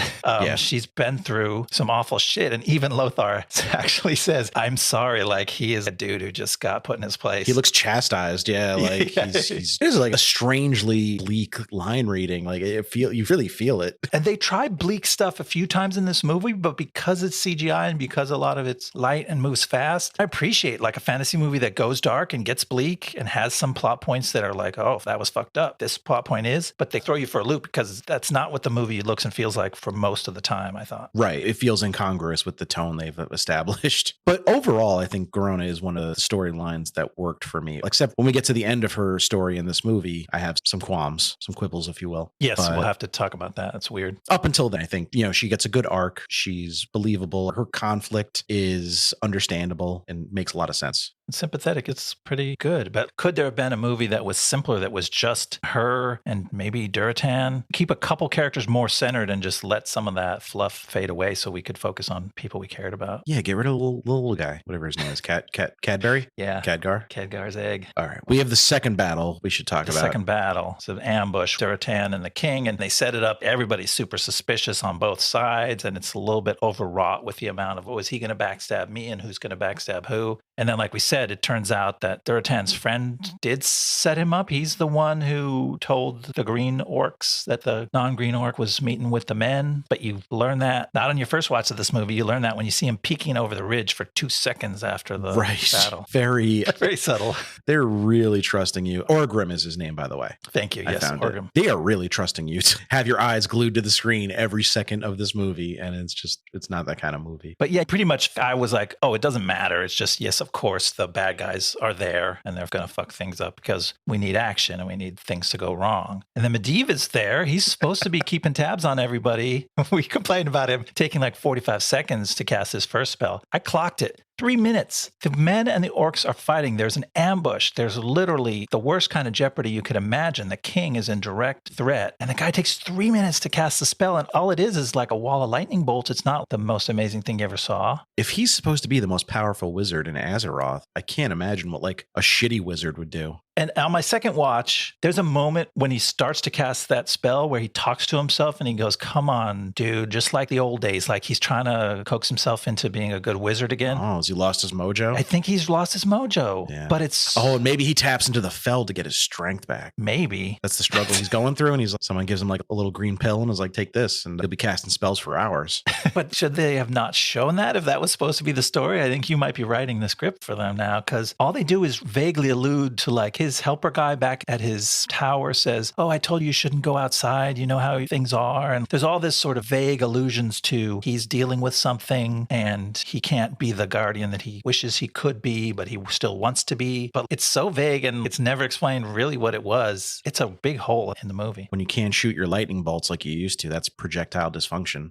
B: She's been through some awful shit. And even Lothar actually says, I'm sorry. Like, he is a dude who just got put in his place.
A: He looks chastised. Yeah. Like he's like a strangely bleak line reading. Like you really feel it.
B: And they try bleak stuff a few times in this movie, but because it's CGI and because a lot of it's light and moves fast, I appreciate like a fantasy movie that goes dark and gets bleak and has some plot points that are like, oh, that was fucked up. This plot point is, but they throw you for a loop, because that's not what the movie looks and feels like for most of the time, I thought.
A: Right. It feels incongruous with the tone they've established. But overall, I think Garona is one of the storylines that worked for me. Except when we get to the end of her story in this movie, I have some qualms, some quibbles, if you will.
B: Yes,
A: but
B: we'll have to talk about that. It's weird.
A: Up until then, I think, she gets a good arc. She's believable. Her conflict is understandable and makes a lot of sense.
B: Sympathetic. It's pretty good. But could there have been a movie that was simpler, that was just her and maybe Duratan? Keep a couple characters more centered and just let some of that fluff fade away so we could focus on people we cared about.
A: Yeah, get rid of the little guy, whatever his name is. Cadbury?
B: Yeah. Khadgar's egg.
A: All right. We have the second battle we should talk about.
B: The second battle. It's an ambush. Duratan and the king, and they set it up. Everybody's super suspicious on both sides, and it's a little bit overwrought with the amount of, is he going to backstab me and who's going to backstab who? And then, like we said, said, it turns out that Durotan's friend did set him up. He's the one who told the green orcs that the non-green orc was meeting with the men. But you learn that not on your first watch of this movie. You learn that when you see him peeking over the ridge for 2 seconds after the battle.
A: Very
B: subtle.
A: They're really trusting you. Orgrim is his name, by the way.
B: Thank you. Yes, Orgrim.
A: They are really trusting you to have your eyes glued to the screen every second of this movie. And it's not that kind of movie.
B: But yeah, pretty much I was like, oh, it doesn't matter. It's just, yes, of course, the bad guys are there and they're going to fuck things up because we need action and we need things to go wrong. And then Medivh is there. He's supposed to be keeping tabs on everybody. We complained about him taking like 45 seconds to cast his first spell. I clocked it. 3 minutes. The men and the orcs are fighting. There's an ambush. There's literally the worst kind of jeopardy you could imagine. The king is in direct threat. And the guy takes 3 minutes to cast the spell. And all it is like a wall of lightning bolts. It's not the most amazing thing you ever saw.
A: If he's supposed to be the most powerful wizard in Azeroth, I can't imagine what like a shitty wizard would do.
B: And on my second watch, there's a moment when he starts to cast that spell where he talks to himself and he goes, come on, dude, just like the old days. Like he's trying to coax himself into being a good wizard again.
A: Oh, has he lost his mojo?
B: I think he's lost his mojo.
A: Yeah.
B: But it's...
A: Oh, and maybe he taps into the fell to get his strength back.
B: Maybe.
A: That's the struggle he's going through. And someone gives him like a little green pill and is like, take this. And he'll be casting spells for hours.
B: But should they have not shown that? If that was supposed to be the story, I think you might be writing the script for them now. Because all they do is vaguely allude to like his helper guy back at his tower says, oh, I told you shouldn't go outside. You know how things are. And there's all this sort of vague allusions to he's dealing with something and he can't be the guardian that he wishes he could be, but he still wants to be. But it's so vague and it's never explained really what it was. It's a big hole in the movie.
A: When you can't shoot your lightning bolts like you used to, that's projectile dysfunction.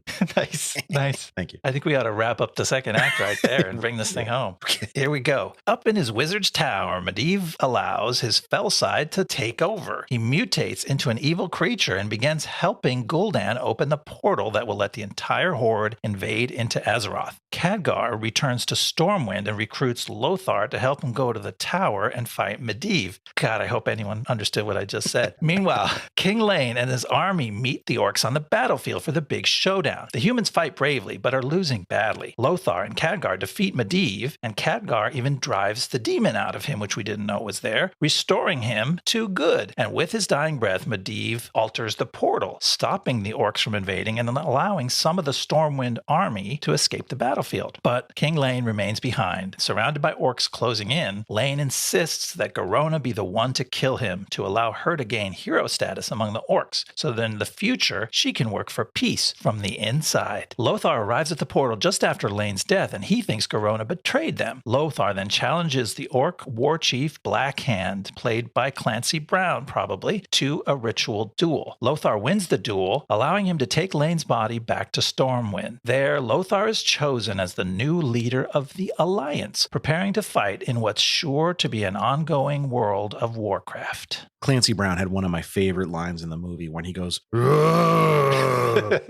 B: Nice.
A: Thank you.
B: I think we ought to wrap up the second act right there and bring this thing home. Here we go. Up in his wizard's tower, Medivh allows his fell side to take over. He mutates into an evil creature and begins helping Gul'dan open the portal that will let the entire horde invade into Azeroth. Khadgar returns to Stormwind and recruits Lothar to help him go to the tower and fight Medivh. God, I hope anyone understood what I just said. Meanwhile, King Lane and his army meet the orcs on the battlefield for the big showdown. The humans fight bravely, but are losing badly. Lothar and Khadgar defeat Medivh, and Khadgar even drives the demon out of him, which we didn't know was there, restoring him to good. And with his dying breath, Medivh alters the portal, stopping the orcs from invading and allowing some of the Stormwind army to escape the battlefield. But King Lane remains behind. Surrounded by orcs closing in, Lane insists that Garona be the one to kill him to allow her to gain hero status among the orcs, so that in the future she can work for peace from the inside. Lothar arrives at the portal just after Lane's death, and he thinks Garona betrayed them. Lothar then challenges the orc war chief Blackhand, played by Clancy Brown probably, to a ritual duel. Lothar wins the duel, allowing him to take Lane's body back to Stormwind. There, Lothar is chosen as the new leader of the Alliance, preparing to fight in what's sure to be an ongoing world of Warcraft.
A: Clancy Brown had one of my favorite lines in the movie when he goes, I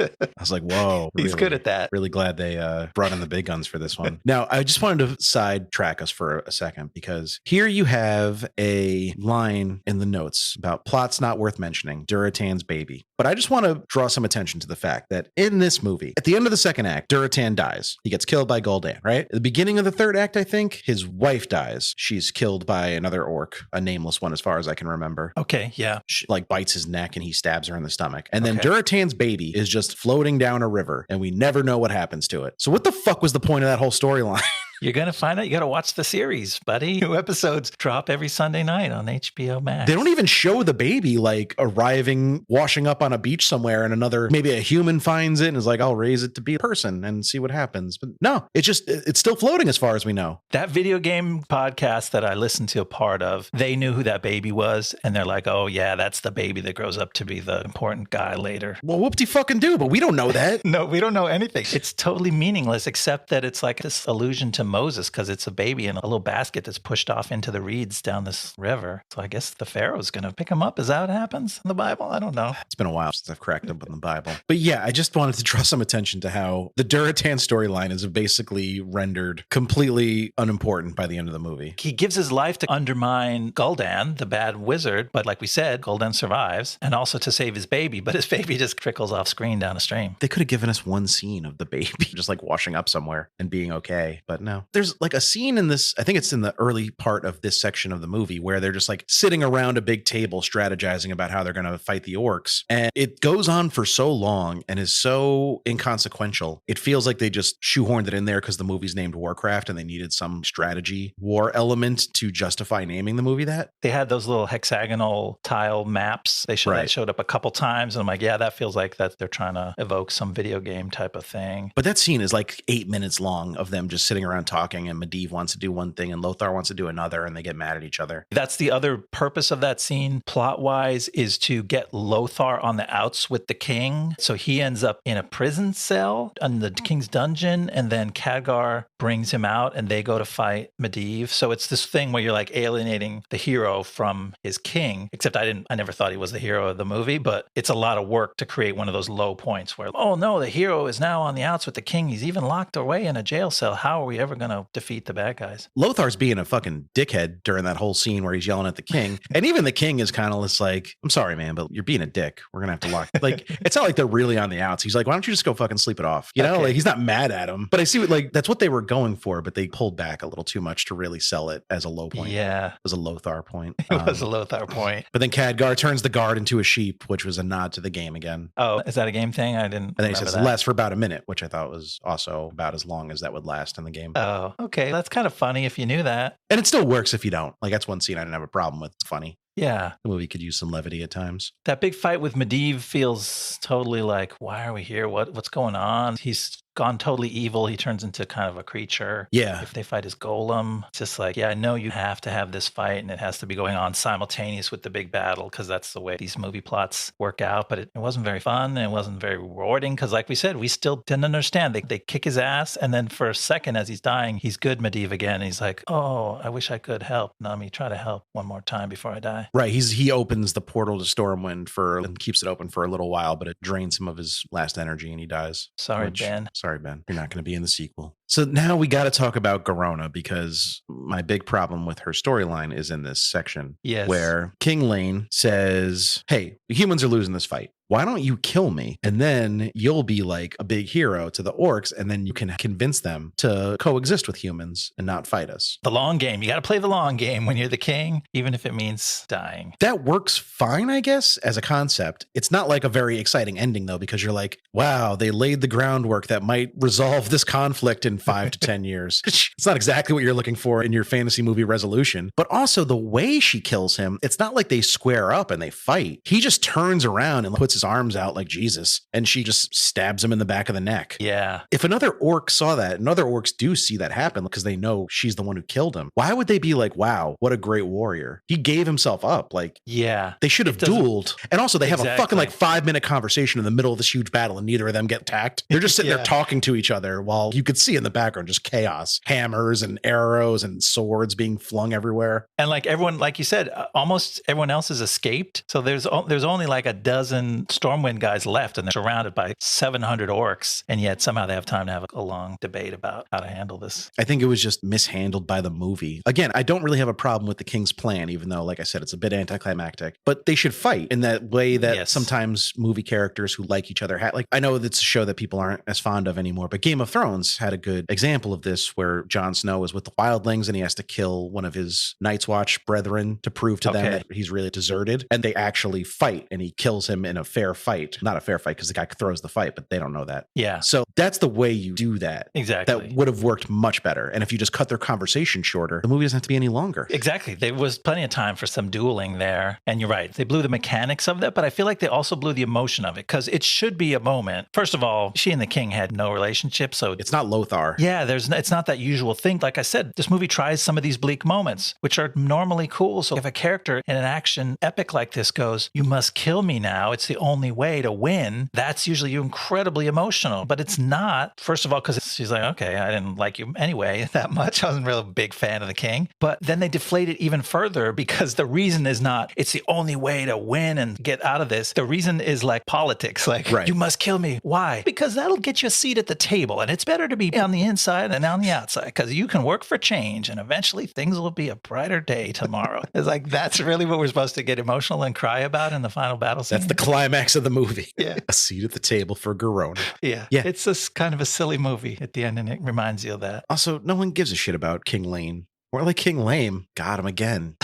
A: was like, whoa.
B: He's good at that.
A: Really glad they brought in the big guns for this one. Now, I just wanted to sidetrack us for a second, because here you have a line in the notes about plots not worth mentioning, Durotan's baby. But I just want to draw some attention to the fact that in this movie, at the end of the second act, Durotan dies. He gets killed by Gul'dan, right? At the beginning of the third act, I think, his wife dies. She's killed by another orc, a nameless one as far as I can remember.
B: Okay, yeah.
A: She like bites his neck and he stabs her in the stomach. And then Durotan's baby is just floating down a river and we never know what happens to it. So what the fuck was the point of that whole storyline?
B: You're going to find out. You got to watch the series, buddy. New episodes drop every Sunday night on HBO Max.
A: They don't even show the baby like arriving, washing up on a beach somewhere, and maybe a human finds it and is like, I'll raise it to be a person and see what happens. But no, it's still floating as far as we know.
B: That video game podcast that I listened to a part of, they knew who that baby was. And they're like, oh yeah, that's the baby that grows up to be the important guy later.
A: Well, whoop-de-fucking-do, but we don't know that.
B: No, we don't know anything. It's totally meaningless, except that it's like this allusion to Moses, because it's a baby in a little basket that's pushed off into the reeds down this river. So I guess the Pharaoh's going to pick him up. Is that what happens in the Bible? I don't know.
A: It's been a while since I've cracked up on the Bible. But yeah, I just wanted to draw some attention to how the Durotan storyline is basically rendered completely unimportant by the end of the movie.
B: He gives his life to undermine Gul'dan, the bad wizard. But like we said, Gul'dan survives, and also to save his baby. But his baby just trickles off screen down a stream.
A: They could have given us one scene of the baby just like washing up somewhere and being okay. But no. Yeah. There's like a scene in this, I think it's in the early part of this section of the movie where they're just like sitting around a big table strategizing about how they're going to fight the orcs. And it goes on for so long and is so inconsequential. It feels like they just shoehorned it in there because the movie's named Warcraft and they needed some strategy war element to justify naming the movie that.
B: They had those little hexagonal tile maps. That showed up a couple times. And I'm like, yeah, that feels like that they're trying to evoke some video game type of thing.
A: But that scene is like 8 minutes long of them just sitting around talking, and Medivh wants to do one thing and Lothar wants to do another, and they get mad at each other.
B: That's the other purpose of that scene, plot-wise, is to get Lothar on the outs with the king. So he ends up in a prison cell in the king's dungeon, and then Khadgar brings him out, and they go to fight Medivh. So it's this thing where you're like alienating the hero from his king, except I never thought he was the hero of the movie, but it's a lot of work to create one of those low points where, oh no, the hero is now on the outs with the king. He's even locked away in a jail cell. How are we ever going to defeat the bad guys?
A: Lothar's being a fucking dickhead during that whole scene where he's yelling at the king. And even the king is kind of just like, I'm sorry, man, but you're being a dick. We're going to have to lock. Like, it's not like they're really on the outs. He's like, why don't you just go fucking sleep it off? You know,
B: Okay.
A: like he's not mad at him. But I see what, like, that's what they were going for, but they pulled back a little too much to really sell it as a low point.
B: Yeah.
A: It was a Lothar point.
B: It was a Lothar point.
A: But then Khadgar turns the guard into a sheep, which was a nod to the game again.
B: Oh, is that a game thing? I didn't.
A: And then he
B: remember
A: says
B: that.
A: it lasts for about a minute, which I thought was also about as long as that would last in the game.
B: Oh, okay. That's kind of funny if you knew that.
A: And it still works if you don't. Like, that's one scene I didn't have a problem with. It's funny.
B: Yeah.
A: The movie could use some levity at times.
B: That big fight with Medivh feels totally like, why are we here? What's going on? He's gone totally evil. He turns into kind of a creature.
A: Yeah.
B: If they fight his golem, it's just like, yeah, I know you have to have this fight and it has to be going on simultaneous with the big battle because that's the way these movie plots work out. But it wasn't very fun and it wasn't very rewarding because, like we said, we still didn't understand. They kick his ass and then for a second as he's dying, he's good Medivh again. And he's like, oh, I wish I could help. Nami, try to help one more time before I die.
A: Right. He opens the portal to Stormwind and keeps it open for a little while, but it drains him of his last energy and he dies.
B: Sorry, Ben.
A: Sorry, Ben. You're not going to be in the sequel. So now we got to talk about Garona because my big problem with her storyline is in this section.
B: Yes.
A: Where King Lane says, hey, the humans are losing this fight. Why don't you kill me? And then you'll be like a big hero to the orcs. And then you can convince them to coexist with humans and not fight us.
B: The long game. You got to play the long game when you're the king, even if it means dying.
A: That works fine, I guess, as a concept. It's not like a very exciting ending, though, because you're like, wow, they laid the groundwork that might resolve this conflict in 5 to 10 years. It's not exactly what you're looking for in your fantasy movie resolution. But also the way she kills him, it's not like they square up and they fight. He just turns around and puts his arms out like Jesus, and she just stabs him in the back of the neck.
B: Yeah.
A: If another orc saw that, and other orcs do see that happen because they know she's the one who killed him, why would they be like, wow, what a great warrior? He gave himself up. Like,
B: yeah,
A: they should have dueled. And also they have a fucking like 5-minute conversation in the middle of this huge battle and neither of them get attacked. They're just sitting there talking to each other while you could see in the background just chaos, hammers and arrows and swords being flung everywhere.
B: And like everyone, like you said, almost everyone else has escaped. So there's only like a dozen Stormwind guys left and they're surrounded by 700 orcs. And yet somehow they have time to have a long debate about how to handle this.
A: I think it was just mishandled by the movie. Again, I don't really have a problem with the king's plan, even though, like I said, it's a bit anticlimactic. But they should fight in that way that sometimes movie characters who like each other had. Like, I know that's a show that people aren't as fond of anymore, but Game of Thrones had a good example of this where Jon Snow is with the wildlings and he has to kill one of his Night's Watch brethren to prove to them that he's really deserted. And they actually fight and he kills him in a fair fight. Not a fair fight because the guy throws the fight, but they don't know that.
B: Yeah.
A: So that's the way you do that.
B: Exactly.
A: That would have worked much better. And if you just cut their conversation shorter, the movie doesn't have to be any longer.
B: Exactly. There was plenty of time for some dueling there. And you're right. They blew the mechanics of that, but I feel like they also blew the emotion of it because it should be a moment. First of all, she and the king had no relationship. So
A: it's not Lothar.
B: Yeah, it's not that usual thing. Like I said, this movie tries some of these bleak moments, which are normally cool. So if a character in an action epic like this goes, you must kill me now, it's the only way to win, that's usually incredibly emotional. But it's not, first of all, because she's like, okay, I didn't like you anyway that much. I wasn't really a big fan of the king. But then they deflate it even further because the reason is not, it's the only way to win and get out of this. The reason is like politics, like, you must kill me. Why? Because that'll get you a seat at the table. And it's better to be on the inside than on the outside because you can work for change and eventually things will be a brighter day tomorrow. It's like, that's really what we're supposed to get emotional and cry about in the final battle scene.
A: That's the climax climax of the movie.
B: Yeah.
A: A seat at the table for Garona.
B: Yeah.
A: Yeah.
B: It's just kind of a silly movie at the end, and it reminds you of that.
A: Also, no one gives a shit about King Lane. More like King Lame. Got him again.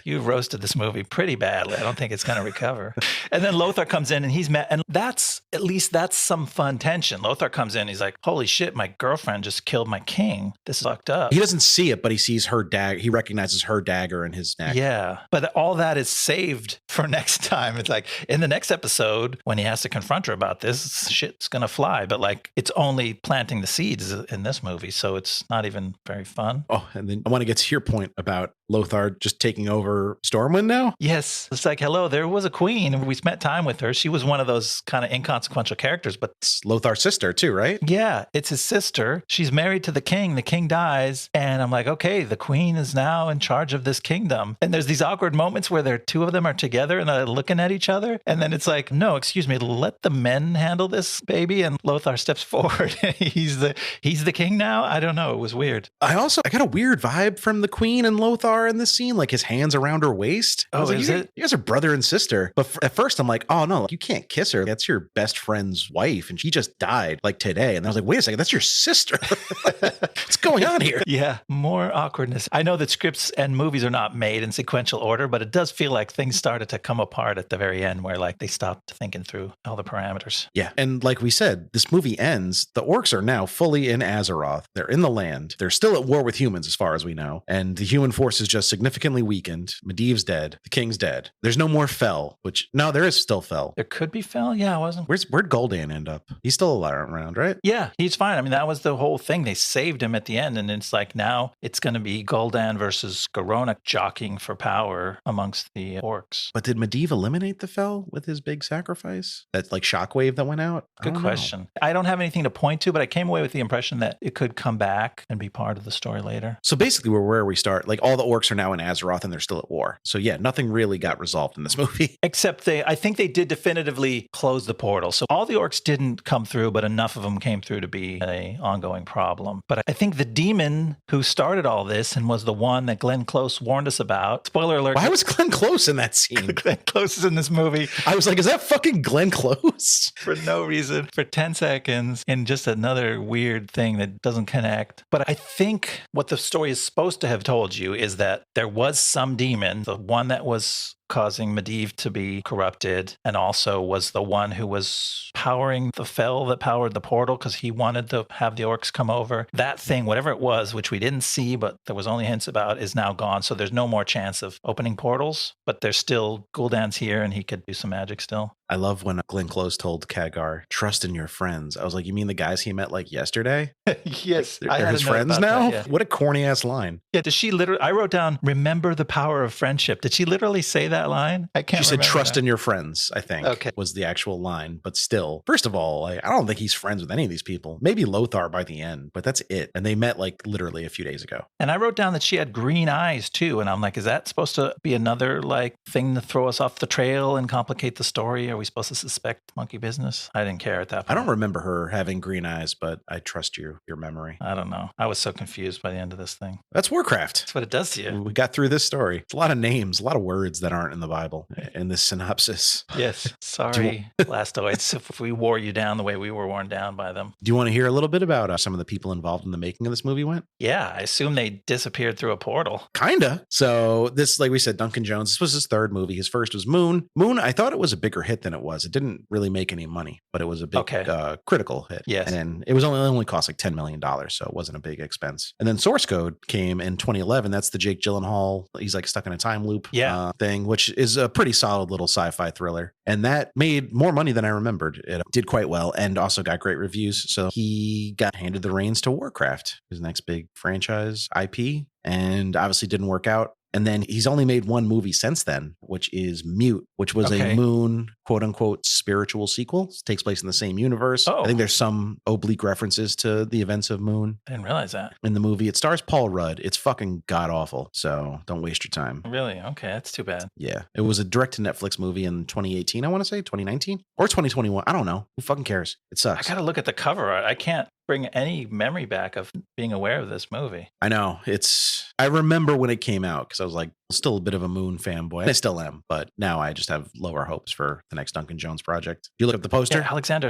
B: You roasted this movie pretty badly. I don't think it's going to recover. And then Lothar comes in and he's mad. And that's some fun tension. Lothar comes in. He's like, holy shit, my girlfriend just killed my king. This is fucked up.
A: He doesn't see it, but he sees her dagger. He recognizes her dagger in his neck.
B: Yeah. But all that is saved for next time. It's like in the next episode, when he has to confront her about this, shit's going to fly. But like, it's only planting the seeds in this movie. So it's not even very fun.
A: Oh, and then I want to get to your point about Lothar just taking over Stormwind now?
B: Yes. It's like, hello, there was a queen. We spent time with her. She was one of those kind of inconsequential characters, but
A: it's Lothar's sister too, right?
B: Yeah, it's his sister. She's married to the king. The king dies. And I'm like, okay, the queen is now in charge of this kingdom. And there's these awkward moments where two of them are together and they're looking at each other. And then it's like, no, excuse me, let the men handle this, baby. And Lothar steps forward. He's the king now. I don't know. It was weird.
A: I got a weird vibe from the queen and Lothar in this scene, like his hands around her waist. I was like, you guys are brother and sister. But at first I'm like, oh no, you can't kiss her. That's your best friend's wife. And she just died like today. And I was like, wait a second, that's your sister. What's going on here?
B: Yeah, more awkwardness. I know that scripts and movies are not made in sequential order, but it does feel like things started to come apart at the very end where like they stopped thinking through all the parameters.
A: Yeah. And like we said, this movie ends. The orcs are now fully in Azeroth. They're in the land. They're still at war with humans as far as we know. And the human force is just significantly weakened. Medivh's dead. The king's dead. There's no more Fell, which, no, there is still Fell.
B: There could be Fell. Yeah, I wasn't.
A: Where'd Gul'dan end up? He's still around, right?
B: Yeah, he's fine. I mean, that was the whole thing. They saved him at the end. And it's like now it's going to be Gul'dan versus Garona jockeying for power amongst the orcs.
A: But did Medivh eliminate the Fell with his big sacrifice? That like shockwave that went out?
B: Good question. I don't have anything to point to, but I came away with the impression that it could come back and be part of the story later.
A: So basically we're where we start. Like all the orcs are now in Azeroth and they're still at war. So yeah, nothing really got resolved in this movie.
B: Except I think they did definitively close the portal. So all the orcs didn't come through, but enough of them came through to be an ongoing problem. But I think the demon who started all this and was the one that Glenn Close warned us about. Spoiler alert.
A: Why was Glenn Close in that scene?
B: Glenn Close is in this movie.
A: I was like, is that fucking Glenn Close?
B: For no reason. For 10 seconds in just another weird thing that doesn't connect. But I think what the story is supposed to have told you is that there was some demon, the one that was causing Medivh to be corrupted, and also was the one who was powering the Fell that powered the portal because he wanted to have the orcs come over. That thing, whatever it was, which we didn't see, but there was only hints about, is now gone. So there's no more chance of opening portals, but there's still Gul'dan's here and he could do some magic still.
A: I love when Glenn Close told Khadgar, trust in your friends. I was like, you mean the guys he met like yesterday?
B: Yes.
A: Like, they're his friends now? That, yeah. What a corny ass line.
B: Yeah, does she literally, I wrote down, remember the power of friendship. Did she literally say that line? I can't remember.
A: She said, trust in your friends, I think,
B: okay,
A: was the actual line. But still, first of all, I don't think he's friends with any of these people. Maybe Lothar by the end, but that's it. And they met like literally a few days ago.
B: And I wrote down that she had green eyes too. And I'm like, is that supposed to be another like thing to throw us off the trail and complicate the story? Are we supposed to suspect monkey business? I didn't care at that point.
A: I don't remember her having green eyes, but I trust your memory.
B: I don't know. I was so confused by the end of this thing.
A: That's Warcraft.
B: That's what it does to you.
A: We got through this story. It's a lot of names, a lot of words that aren't in the Bible in this synopsis.
B: Yes. Sorry, Blastoids, if we wore you down the way we were worn down by them.
A: Do you want to hear a little bit about some of the people involved in the making of this movie went?
B: Yeah, I assume they disappeared through a portal.
A: Kinda. So this, like we said, Duncan Jones, this was his third movie. His first was Moon. Moon, I thought it was a bigger hit than it was. It didn't really make any money, but it was a big critical hit.
B: Yes.
A: And it was only cost like $10 million, so it wasn't a big expense. And then Source Code came in 2011. That's the Jake Gyllenhaal, he's like stuck in a time loop thing, which is a pretty solid little sci-fi thriller. And that made more money than I remembered. It did quite well and also got great reviews. So he got handed the reins to Warcraft, his next big franchise IP, and obviously didn't work out. And then he's only made one movie since then, which is Mute, which was a Moon, quote unquote, spiritual sequel. It takes place in the same universe. I think there's some oblique references to the events of Moon.
B: I didn't realize that.
A: In the movie, it stars Paul Rudd. It's fucking god awful. So don't waste your time.
B: Really? Okay. That's too bad.
A: Yeah. It was a direct to Netflix movie in 2018, I want to say, 2019 or 2021. I don't know. Who fucking cares? It sucks.
B: I got to look at the cover art. I can't bring any memory back of being aware of this movie.
A: I know. I remember when it came out because I was like Still a bit of a Moon fanboy. I still am, but now I just have lower hopes for the next Duncan Jones project. You look up the poster?
B: Yeah, Alexander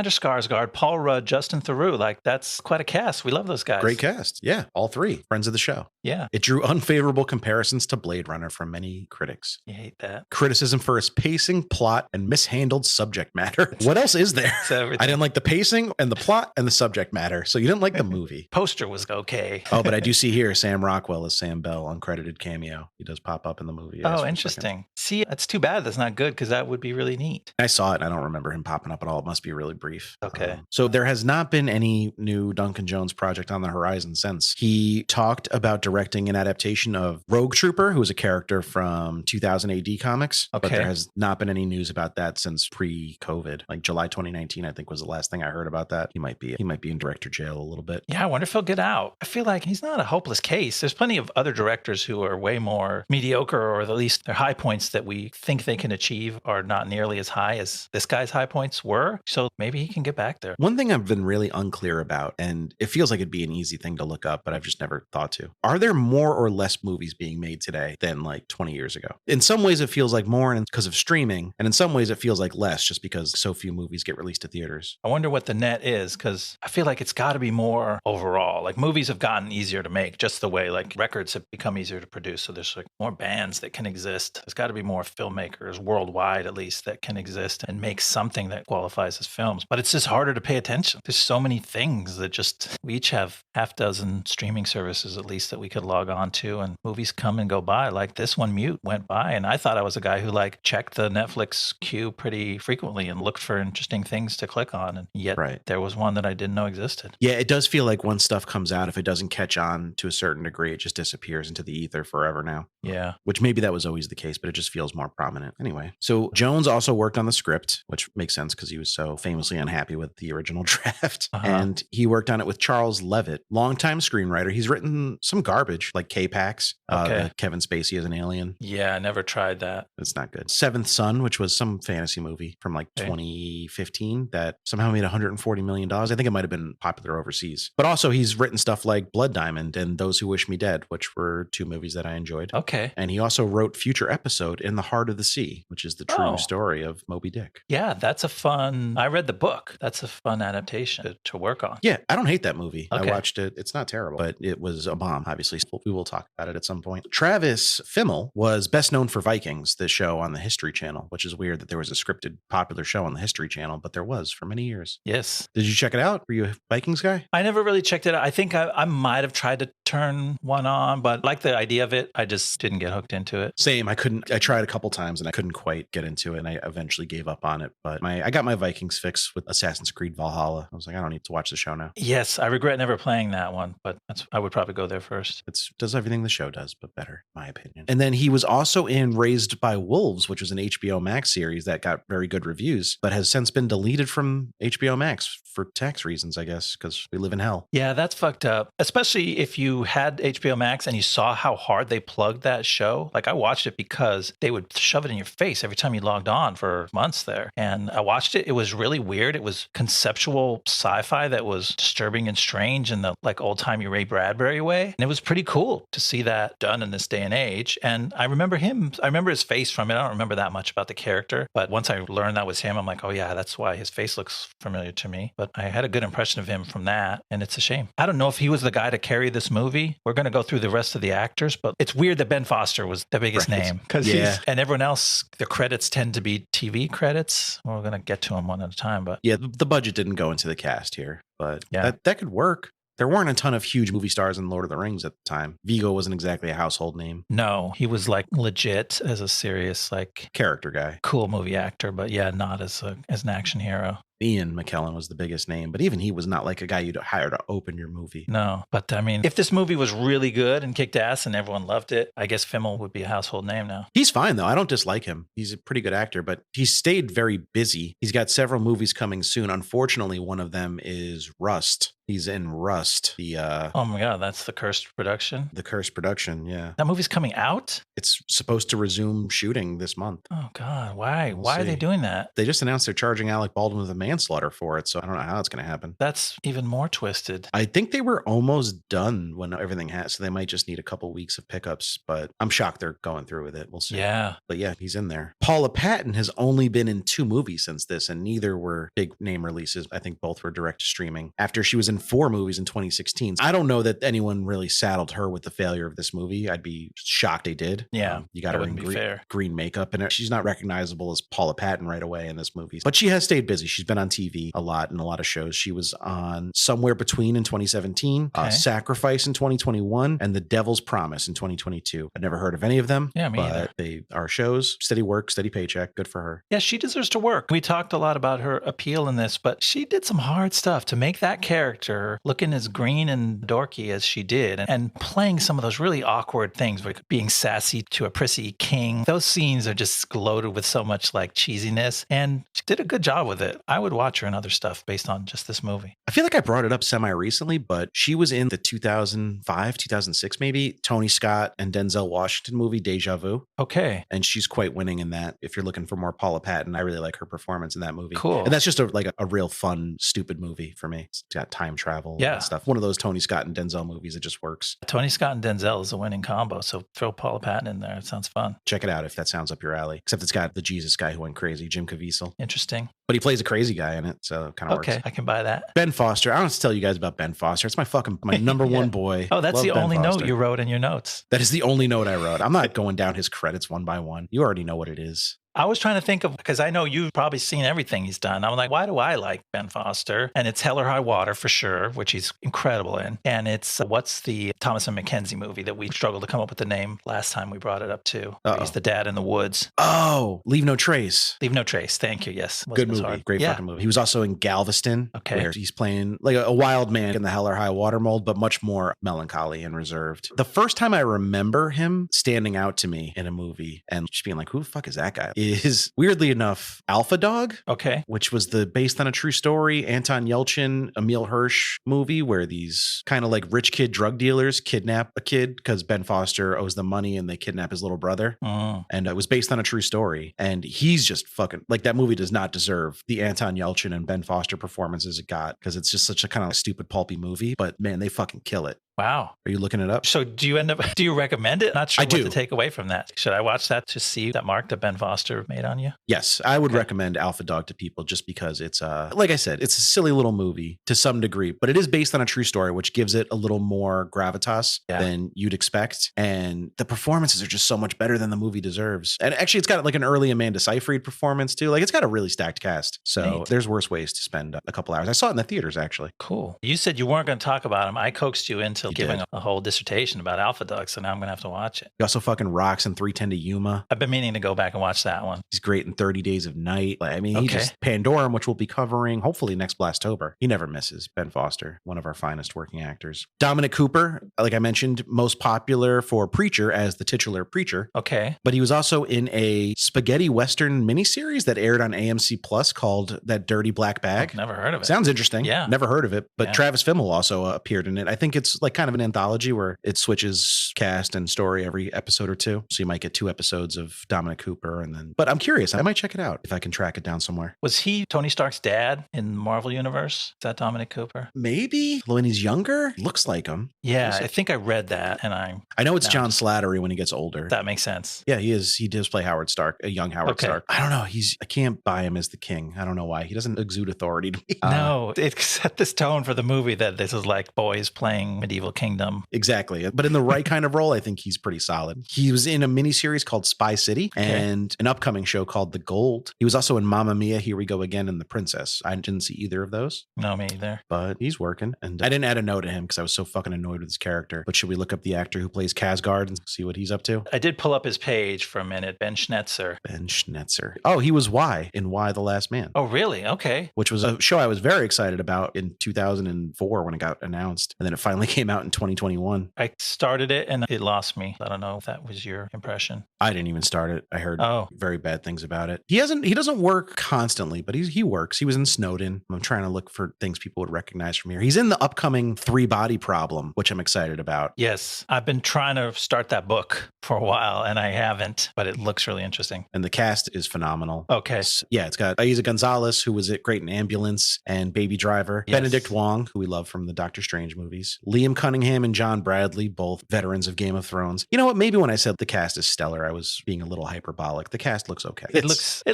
B: Skarsgård, Paul Rudd, Justin Theroux. Like, that's quite a cast. We love those guys.
A: Great cast. Yeah, all three. Friends of the show.
B: Yeah.
A: It drew unfavorable comparisons to Blade Runner from many critics.
B: You hate that.
A: Criticism for its pacing, plot, and mishandled subject matter. What else is there? I didn't like the pacing and the plot and the subject matter, so you didn't like the movie.
B: Poster was okay.
A: Oh, but I do see here Sam Rockwell as Sam Bell, uncredited cameo. He does pop up in the movie.
B: Oh, interesting. See, that's too bad that's not good because that would be really neat.
A: I saw it and I don't remember him popping up at all. It must be really brief.
B: Okay.
A: So there has not been any new Duncan Jones project on the horizon since. He talked about directing an adaptation of Rogue Trooper, who was a character from 2000 AD comics.
B: Okay.
A: But there has not been any news about that since pre-COVID. Like July 2019, I think was the last thing I heard about that. He might be in director jail a little bit.
B: Yeah, I wonder if he'll get out. I feel like he's not a hopeless case. There's plenty of other directors who are way more mediocre, or at least their high points that we think they can achieve are not nearly as high as this guy's high points were. So maybe he can get back there.
A: One thing I've been really unclear about, and it feels like it'd be an easy thing to look up, but I've just never thought to. Are there more or less movies being made today than like 20 years ago? In some ways, it feels like more because of streaming, and in some ways, it feels like less just because so few movies get released to theaters.
B: I wonder what the net is, because I feel like it's got to be more overall. Like, movies have gotten easier to make, just the way like records have become easier to produce. So there's like more bands that can exist. There's got to be more filmmakers worldwide, at least, that can exist and make something that qualifies as films. But it's just harder to pay attention. There's so many things that just, we each have half dozen streaming services at least that we could log on to, and movies come and go by. Like this one, Mute, went by, and I thought I was a guy who like checked the Netflix queue pretty frequently and looked for interesting things to click on, and yet there was one that I didn't know existed.
A: Yeah, it does feel like once stuff comes out, if it doesn't catch on to a certain degree, it just disappears into the ether forever now.
B: Yeah.
A: Which maybe that was always the case, but it just feels more prominent. Anyway, so Jones also worked on the script, which makes sense because he was so famously unhappy with the original draft. And he worked on it with Charles Levitt, longtime screenwriter. He's written some garbage like K-Pax, Kevin Spacey as an alien.
B: Yeah, I never tried that.
A: It's not good. Seventh Son, which was some fantasy movie from like 2015 that somehow made $140 million. I think it might have been popular overseas. But also he's written stuff like Blood Diamond and Those Who Wish Me Dead, which were two movies that I enjoyed.
B: Okay.
A: And he also wrote Future Episode in the Heart of the Sea, which is the true story of Moby Dick.
B: Yeah, that's a fun, I read the book. That's a fun adaptation to work on.
A: Yeah, I don't hate that movie.
B: Okay.
A: I watched it. It's not terrible, but it was a bomb, obviously. We will talk about it at some point. Travis Fimmel was best known for Vikings, the show on the History Channel, which is weird that there was a scripted popular show on the History Channel, but there was for many years.
B: Yes.
A: Did you check it out? Were you a Vikings guy?
B: I never really checked it out. I think I might have tried to turn one on, but like the idea of it, I just didn't get hooked into it.
A: Same. I tried a couple times and I couldn't quite get into it, and I eventually gave up on it. But I got my Vikings fix with Assassin's Creed Valhalla. I was like, I don't need to watch the show now.
B: Yes, I regret never playing that one, but I would probably go there first.
A: It does everything the show does, but better, in my opinion. And then he was also in Raised by Wolves, which was an HBO Max series that got very good reviews, but has since been deleted from HBO Max for tax reasons, I guess, because we live in hell.
B: Yeah, that's fucked up. Especially if you had HBO Max and you saw how hard they plugged that show. Like, I watched it because they would shove it in your face every time you logged on for months there. And I watched it. It was really weird. It was conceptual sci-fi that was disturbing and strange in the like old-timey Ray Bradbury way. And it was pretty cool to see that done in this day and age. And I remember his face from it. I don't remember that much about the character, but once I learned that was him, I'm like, oh yeah, that's why his face looks familiar to me. But I had a good impression of him from that, and it's a shame. I don't know if he was the guy to carry this movie. We're going to go through the rest of the actors, but it's weird that Ben Foster was the biggest name, because and everyone else, the credits tend to be TV credits. We're going to get to them one at a time, but
A: yeah, the budget didn't go into the cast here, but that could work. There weren't a ton of huge movie stars in Lord of the Rings at the time. Viggo wasn't exactly a household name.
B: No, he was like legit as a serious like
A: character guy,
B: cool movie actor, but yeah, not as an action hero.
A: Ian McKellen was the biggest name, but even he was not like a guy you'd hire to open your movie.
B: No, but I mean, if this movie was really good and kicked ass and everyone loved it, I guess Fimmel would be a household name now.
A: He's fine, though. I don't dislike him. He's a pretty good actor, but he's stayed very busy. He's got several movies coming soon. Unfortunately, one of them is Rust. He's in Rust.
B: Oh my God, that's the Cursed production?
A: The Cursed production, yeah.
B: That movie's coming out?
A: It's supposed to resume shooting this month.
B: Oh God, why? Why are they doing that?
A: They just announced they're charging Alec Baldwin with $1 manslaughter for it. So I don't know how it's going to happen.
B: That's even more twisted.
A: I think they were almost done when everything has, so they might just need a couple weeks of pickups, but I'm shocked they're going through with it. We'll see.
B: Yeah.
A: But yeah, he's in there. Paula Patton has only been in 2 movies since this, and neither were big name releases. I think both were direct to streaming after she was in 4 movies in 2016. I don't know that anyone really saddled her with the failure of this movie. I'd be shocked they did.
B: Yeah.
A: You got her in green makeup, and she's not recognizable as Paula Patton right away in this movie. But she has stayed busy. She's been on TV a lot in a lot of shows. She was on Somewhere Between in 2017, Sacrifice in 2021, and The Devil's Promise in 2022. I've never heard of any of them.
B: Yeah, me either.
A: They are shows. Steady work, steady paycheck. Good for her.
B: Yeah, she deserves to work. We talked a lot about her appeal in this, but she did some hard stuff to make that character looking as green and dorky as she did, and playing some of those really awkward things, like being sassy to a prissy king. Those scenes are just loaded with so much like cheesiness, and she did a good job with it. I would watch her in other stuff based on just this movie.
A: I feel like I brought it up semi-recently, but she was in the 2005, 2006 maybe, Tony Scott and Denzel Washington movie, Deja Vu.
B: Okay.
A: And she's quite winning in that. If you're looking for more Paula Patton, I really like her performance in that movie.
B: Cool.
A: And that's just a real fun, stupid movie for me. It's got time travel and stuff. One of those Tony Scott and Denzel movies. It just works.
B: Tony Scott and Denzel is a winning combo, so throw Paula Patton in there. It sounds fun.
A: Check it out if that sounds up your alley. Except it's got the Jesus guy who went crazy, Jim Caviezel.
B: Interesting.
A: But he plays a crazy guy in it, so it kind of works.
B: Okay, I can buy that.
A: Ben Foster. I don't have to tell you guys about Ben Foster. It's my number one boy.
B: Oh, that's
A: Love
B: the
A: Ben
B: only
A: Foster.
B: note you wrote in your notes.
A: That is the only note I wrote. I'm not going down his credits one by one. You already know what it is.
B: I was trying to think of, because I know you've probably seen everything he's done. I'm like, why do I like Ben Foster? And it's Hell or High Water for sure, which he's incredible in. And it's, what's the Thomas and Mackenzie movie that we struggled to come up with the name last time we brought it up to? He's the dad in the woods.
A: Oh, Leave No Trace.
B: Leave No Trace. Thank you. Yes.
A: Good movie. Great fucking movie. He was also in Galveston.
B: Okay.
A: Where he's playing like a wild man in the Hell or High Water mold, but much more melancholy and reserved. The first time I remember him standing out to me in a movie and just being like, who the fuck is that guy? Is weirdly enough Alpha Dog.
B: Okay.
A: Which was the based on a true story, Anton Yelchin, Emil Hirsch movie where these kind of like rich kid drug dealers kidnap a kid because Ben Foster owes them money and they kidnap his little brother. And it was based on a true story. And he's just fucking like, that movie does not deserve the Anton Yelchin and Ben Foster performances it got because it's just such a kind of stupid pulpy movie. But man, they fucking kill it.
B: Wow.
A: Are you looking it up?
B: So do you recommend it? Not sure
A: I do.
B: What to take away from that. Should I watch that to see that mark that Ben Foster made on you?
A: Yes, I would recommend Alpha Dog to people just because it's like I said, it's a silly little movie to some degree, but it is based on a true story, which gives it a little more gravitas than you'd expect. And the performances are just so much better than the movie deserves. And actually, it's got like an early Amanda Seyfried performance too. Like it's got a really stacked cast. So there's worse ways to spend a couple hours. I saw it in the theaters actually.
B: Cool. You said you weren't going to talk about him. I coaxed you into giving a whole dissertation about Alpha Dog, so now I'm going to have to watch it.
A: He also fucking rocks in 3:10 to Yuma.
B: I've been meaning to go back and watch that one.
A: He's great in 30 Days of Night. Like, I mean, he just Pandorum, which we'll be covering hopefully next Blastober. He never misses. Ben Foster, one of our finest working actors. Dominic Cooper, like I mentioned, most popular for Preacher as the titular preacher.
B: Okay.
A: But he was also in a spaghetti Western miniseries that aired on AMC Plus called That Dirty Black Bag.
B: I've never heard of it.
A: Sounds interesting.
B: Yeah.
A: Never heard of it. But Travis Fimmel also appeared in it. I think it's like kind of an anthology where it switches cast and story every episode or two. So you might get 2 episodes of Dominic Cooper and then, but I'm curious. I might check it out if I can track it down somewhere.
B: Was he Tony Stark's dad in the Marvel Universe? Is that Dominic Cooper?
A: Maybe when he's younger, looks like him.
B: Yeah, I think I read that, and I
A: know it's John Slattery when he gets older.
B: That makes sense.
A: Yeah, he is. He does play Howard Stark, a young Howard Stark. I don't know. I can't buy him as the king. I don't know why. He doesn't exude authority to me.
B: No, it set this tone for the movie that this is like boys playing Medieval Kingdom.
A: Exactly. But in the right kind of role, I think he's pretty solid. He was in a miniseries called Spy City and an upcoming show called The Gold. He was also in Mamma Mia, Here We Go Again, and The Princess. I didn't see either of those.
B: No, me either.
A: But he's working. And I didn't add a note to him because I was so fucking annoyed with his character. But should we look up the actor who plays Kazgard and see what he's up to?
B: I did pull up his page for a minute. Ben Schnetzer.
A: Ben Schnetzer. Oh, he was Y in Y the Last Man.
B: Oh, really? Okay.
A: Which was a show I was very excited about in 2004 when it got announced. And then it finally came came out in 2021.
B: I started it and it lost me. I don't know if that was your impression.
A: I didn't even start it. I heard very bad things about it. He doesn't work constantly, but he works. He was in Snowden. I'm trying to look for things people would recognize from here. He's in the upcoming 3 Body Problem, which I'm excited about.
B: Yes. I've been trying to start that book for a while and I haven't, but it looks really interesting.
A: And the cast is phenomenal.
B: Okay.
A: Yeah, it's got Eiza Gonzalez, who was great in Ambulance and Baby Driver. Yes. Benedict Wong, who we love from the Doctor Strange movies. Liam Cunningham and John Bradley, both veterans of Game of Thrones. You know what? Maybe when I said the cast is stellar, I was being a little hyperbolic. The cast looks okay.
B: It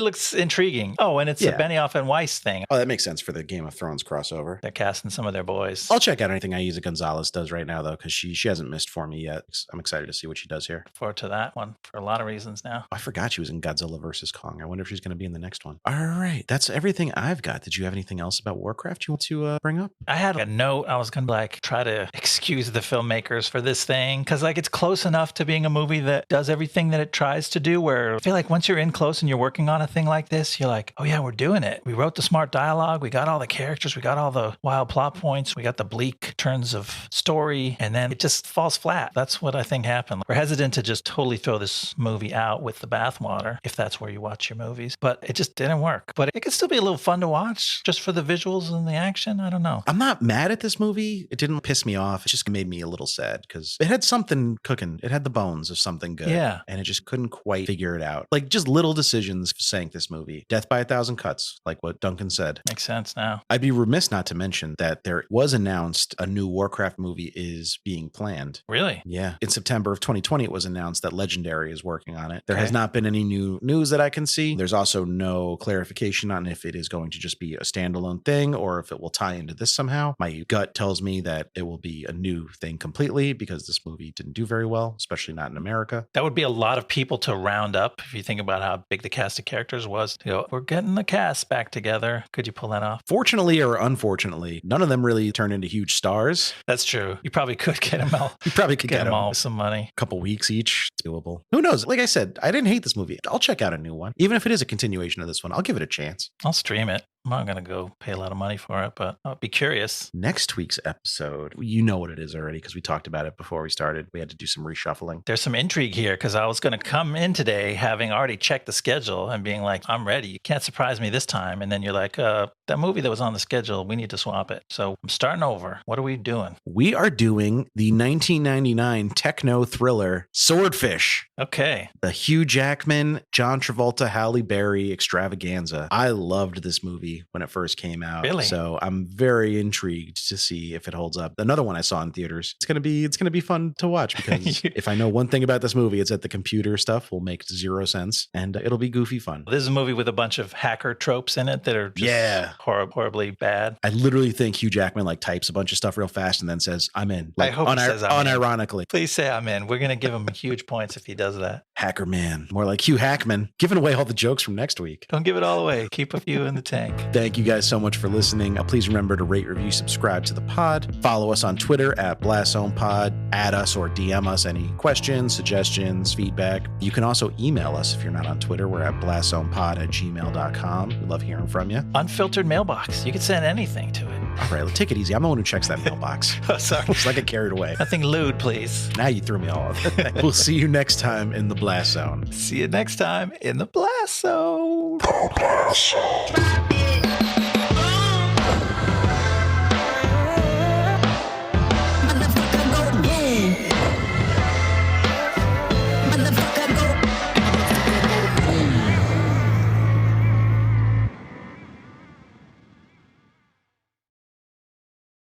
B: looks intriguing. Oh, and it's a Benioff and Weiss thing.
A: Oh, that makes sense for the Game of Thrones crossover.
B: They're casting some of their boys.
A: I'll check out anything Eiza Gonzalez does right now, though, because she hasn't missed for me yet. I'm excited to see what she does here.
B: Forward to that one for a lot of reasons now.
A: I forgot she was in Godzilla vs. Kong. I wonder if she's going to be in the next one. All right. That's everything I've got. Did you have anything else about Warcraft you want to bring up?
B: I had a note. I was going to try to excuse the filmmakers for this thing because it's close enough to being a movie that does everything that it tries to do, where I feel like once you're in close and you're working on a thing like this, you're like, oh yeah, we're doing it. We wrote the smart dialogue. We got all the characters. We got all the wild plot points. We got the bleak turns of story, and then it just falls flat. That's what I think happened. We're hesitant to just totally throw this movie out with the bathwater, if that's where you watch your movies, but it just didn't work. But it could still be a little fun to watch just for the visuals and the action. I don't know.
A: I'm not mad at this movie. It didn't piss me off. It just made me a little sad because it had something cooking. It had the bones of something good.
B: Yeah.
A: And it just couldn't quite figure it out. Just little decisions sank this movie. Death by 1,000 cuts, like what Duncan said.
B: Makes sense now.
A: I'd be remiss not to mention that there was announced a new Warcraft movie is being planned.
B: Really?
A: Yeah. In September of 2020, it was announced that Legendary is working on it. There has not been any new news that I can see. There's also no clarification on if it is going to just be a standalone thing or if it will tie into this somehow. My gut tells me that it will be a new thing completely because this movie didn't do very well, especially not in America.
B: That would be a lot of people to round up if you think about how big the cast of characters was. To go, we're getting the cast back together. Could you pull that off?
A: Fortunately or unfortunately, none of them really turned into huge stars.
B: That's true. You probably could get them all.
A: You probably could get them
B: all with some money.
A: A couple weeks each. It's doable. Who knows? Like I said, I didn't hate this movie. I'll check out a new one. Even if it is a continuation of this one, I'll give it a chance.
B: I'll stream it. I'm not going to go pay a lot of money for it, but I'll be curious.
A: Next week's episode, you know what it is already because we talked about it before we started. We had to do some reshuffling.
B: There's some intrigue here because I was going to come in today having already checked the schedule and being like, I'm ready. You can't surprise me this time. And then you're like, that movie that was on the schedule, we need to swap it. So I'm starting over. What are we doing?
A: We are doing the 1999 techno thriller Swordfish.
B: Okay.
A: The Hugh Jackman, John Travolta, Halle Berry extravaganza. I loved this movie when it first came out.
B: Really?
A: So I'm very intrigued to see if it holds up. Another one I saw in theaters. It's gonna be fun to watch because if I know one thing about this movie, it's that the computer stuff will make 0 sense and it'll be goofy fun.
B: This is a movie with a bunch of hacker tropes in it that are just horribly bad.
A: I literally think Hugh Jackman types a bunch of stuff real fast and then says, I'm in.
B: I hope he says I'm in.
A: Unironically.
B: Please say I'm in. We're gonna give him huge points if he does that.
A: Hacker man. More like Hugh Hackman. Giving away all the jokes from next week.
B: Don't give it all away. Keep a few in the tank.
A: Thank you guys so much for listening. Please remember to rate, review, subscribe to the pod. Follow us on Twitter at BlastZonePod. Add us or DM us any questions, suggestions, feedback. You can also email us if you're not on Twitter. We're at BlastZonePod@gmail.com. We love hearing from you.
B: Unfiltered mailbox. You can send anything to it.
A: All right, take it easy. I'm the one who checks that mailbox.
B: Oh, sorry.
A: So I get carried away.
B: Nothing lewd, please.
A: Now you threw me all off. We'll see you next time in the Blast Zone.
B: See you next time in the Blast Zone.
C: The Blast Zone.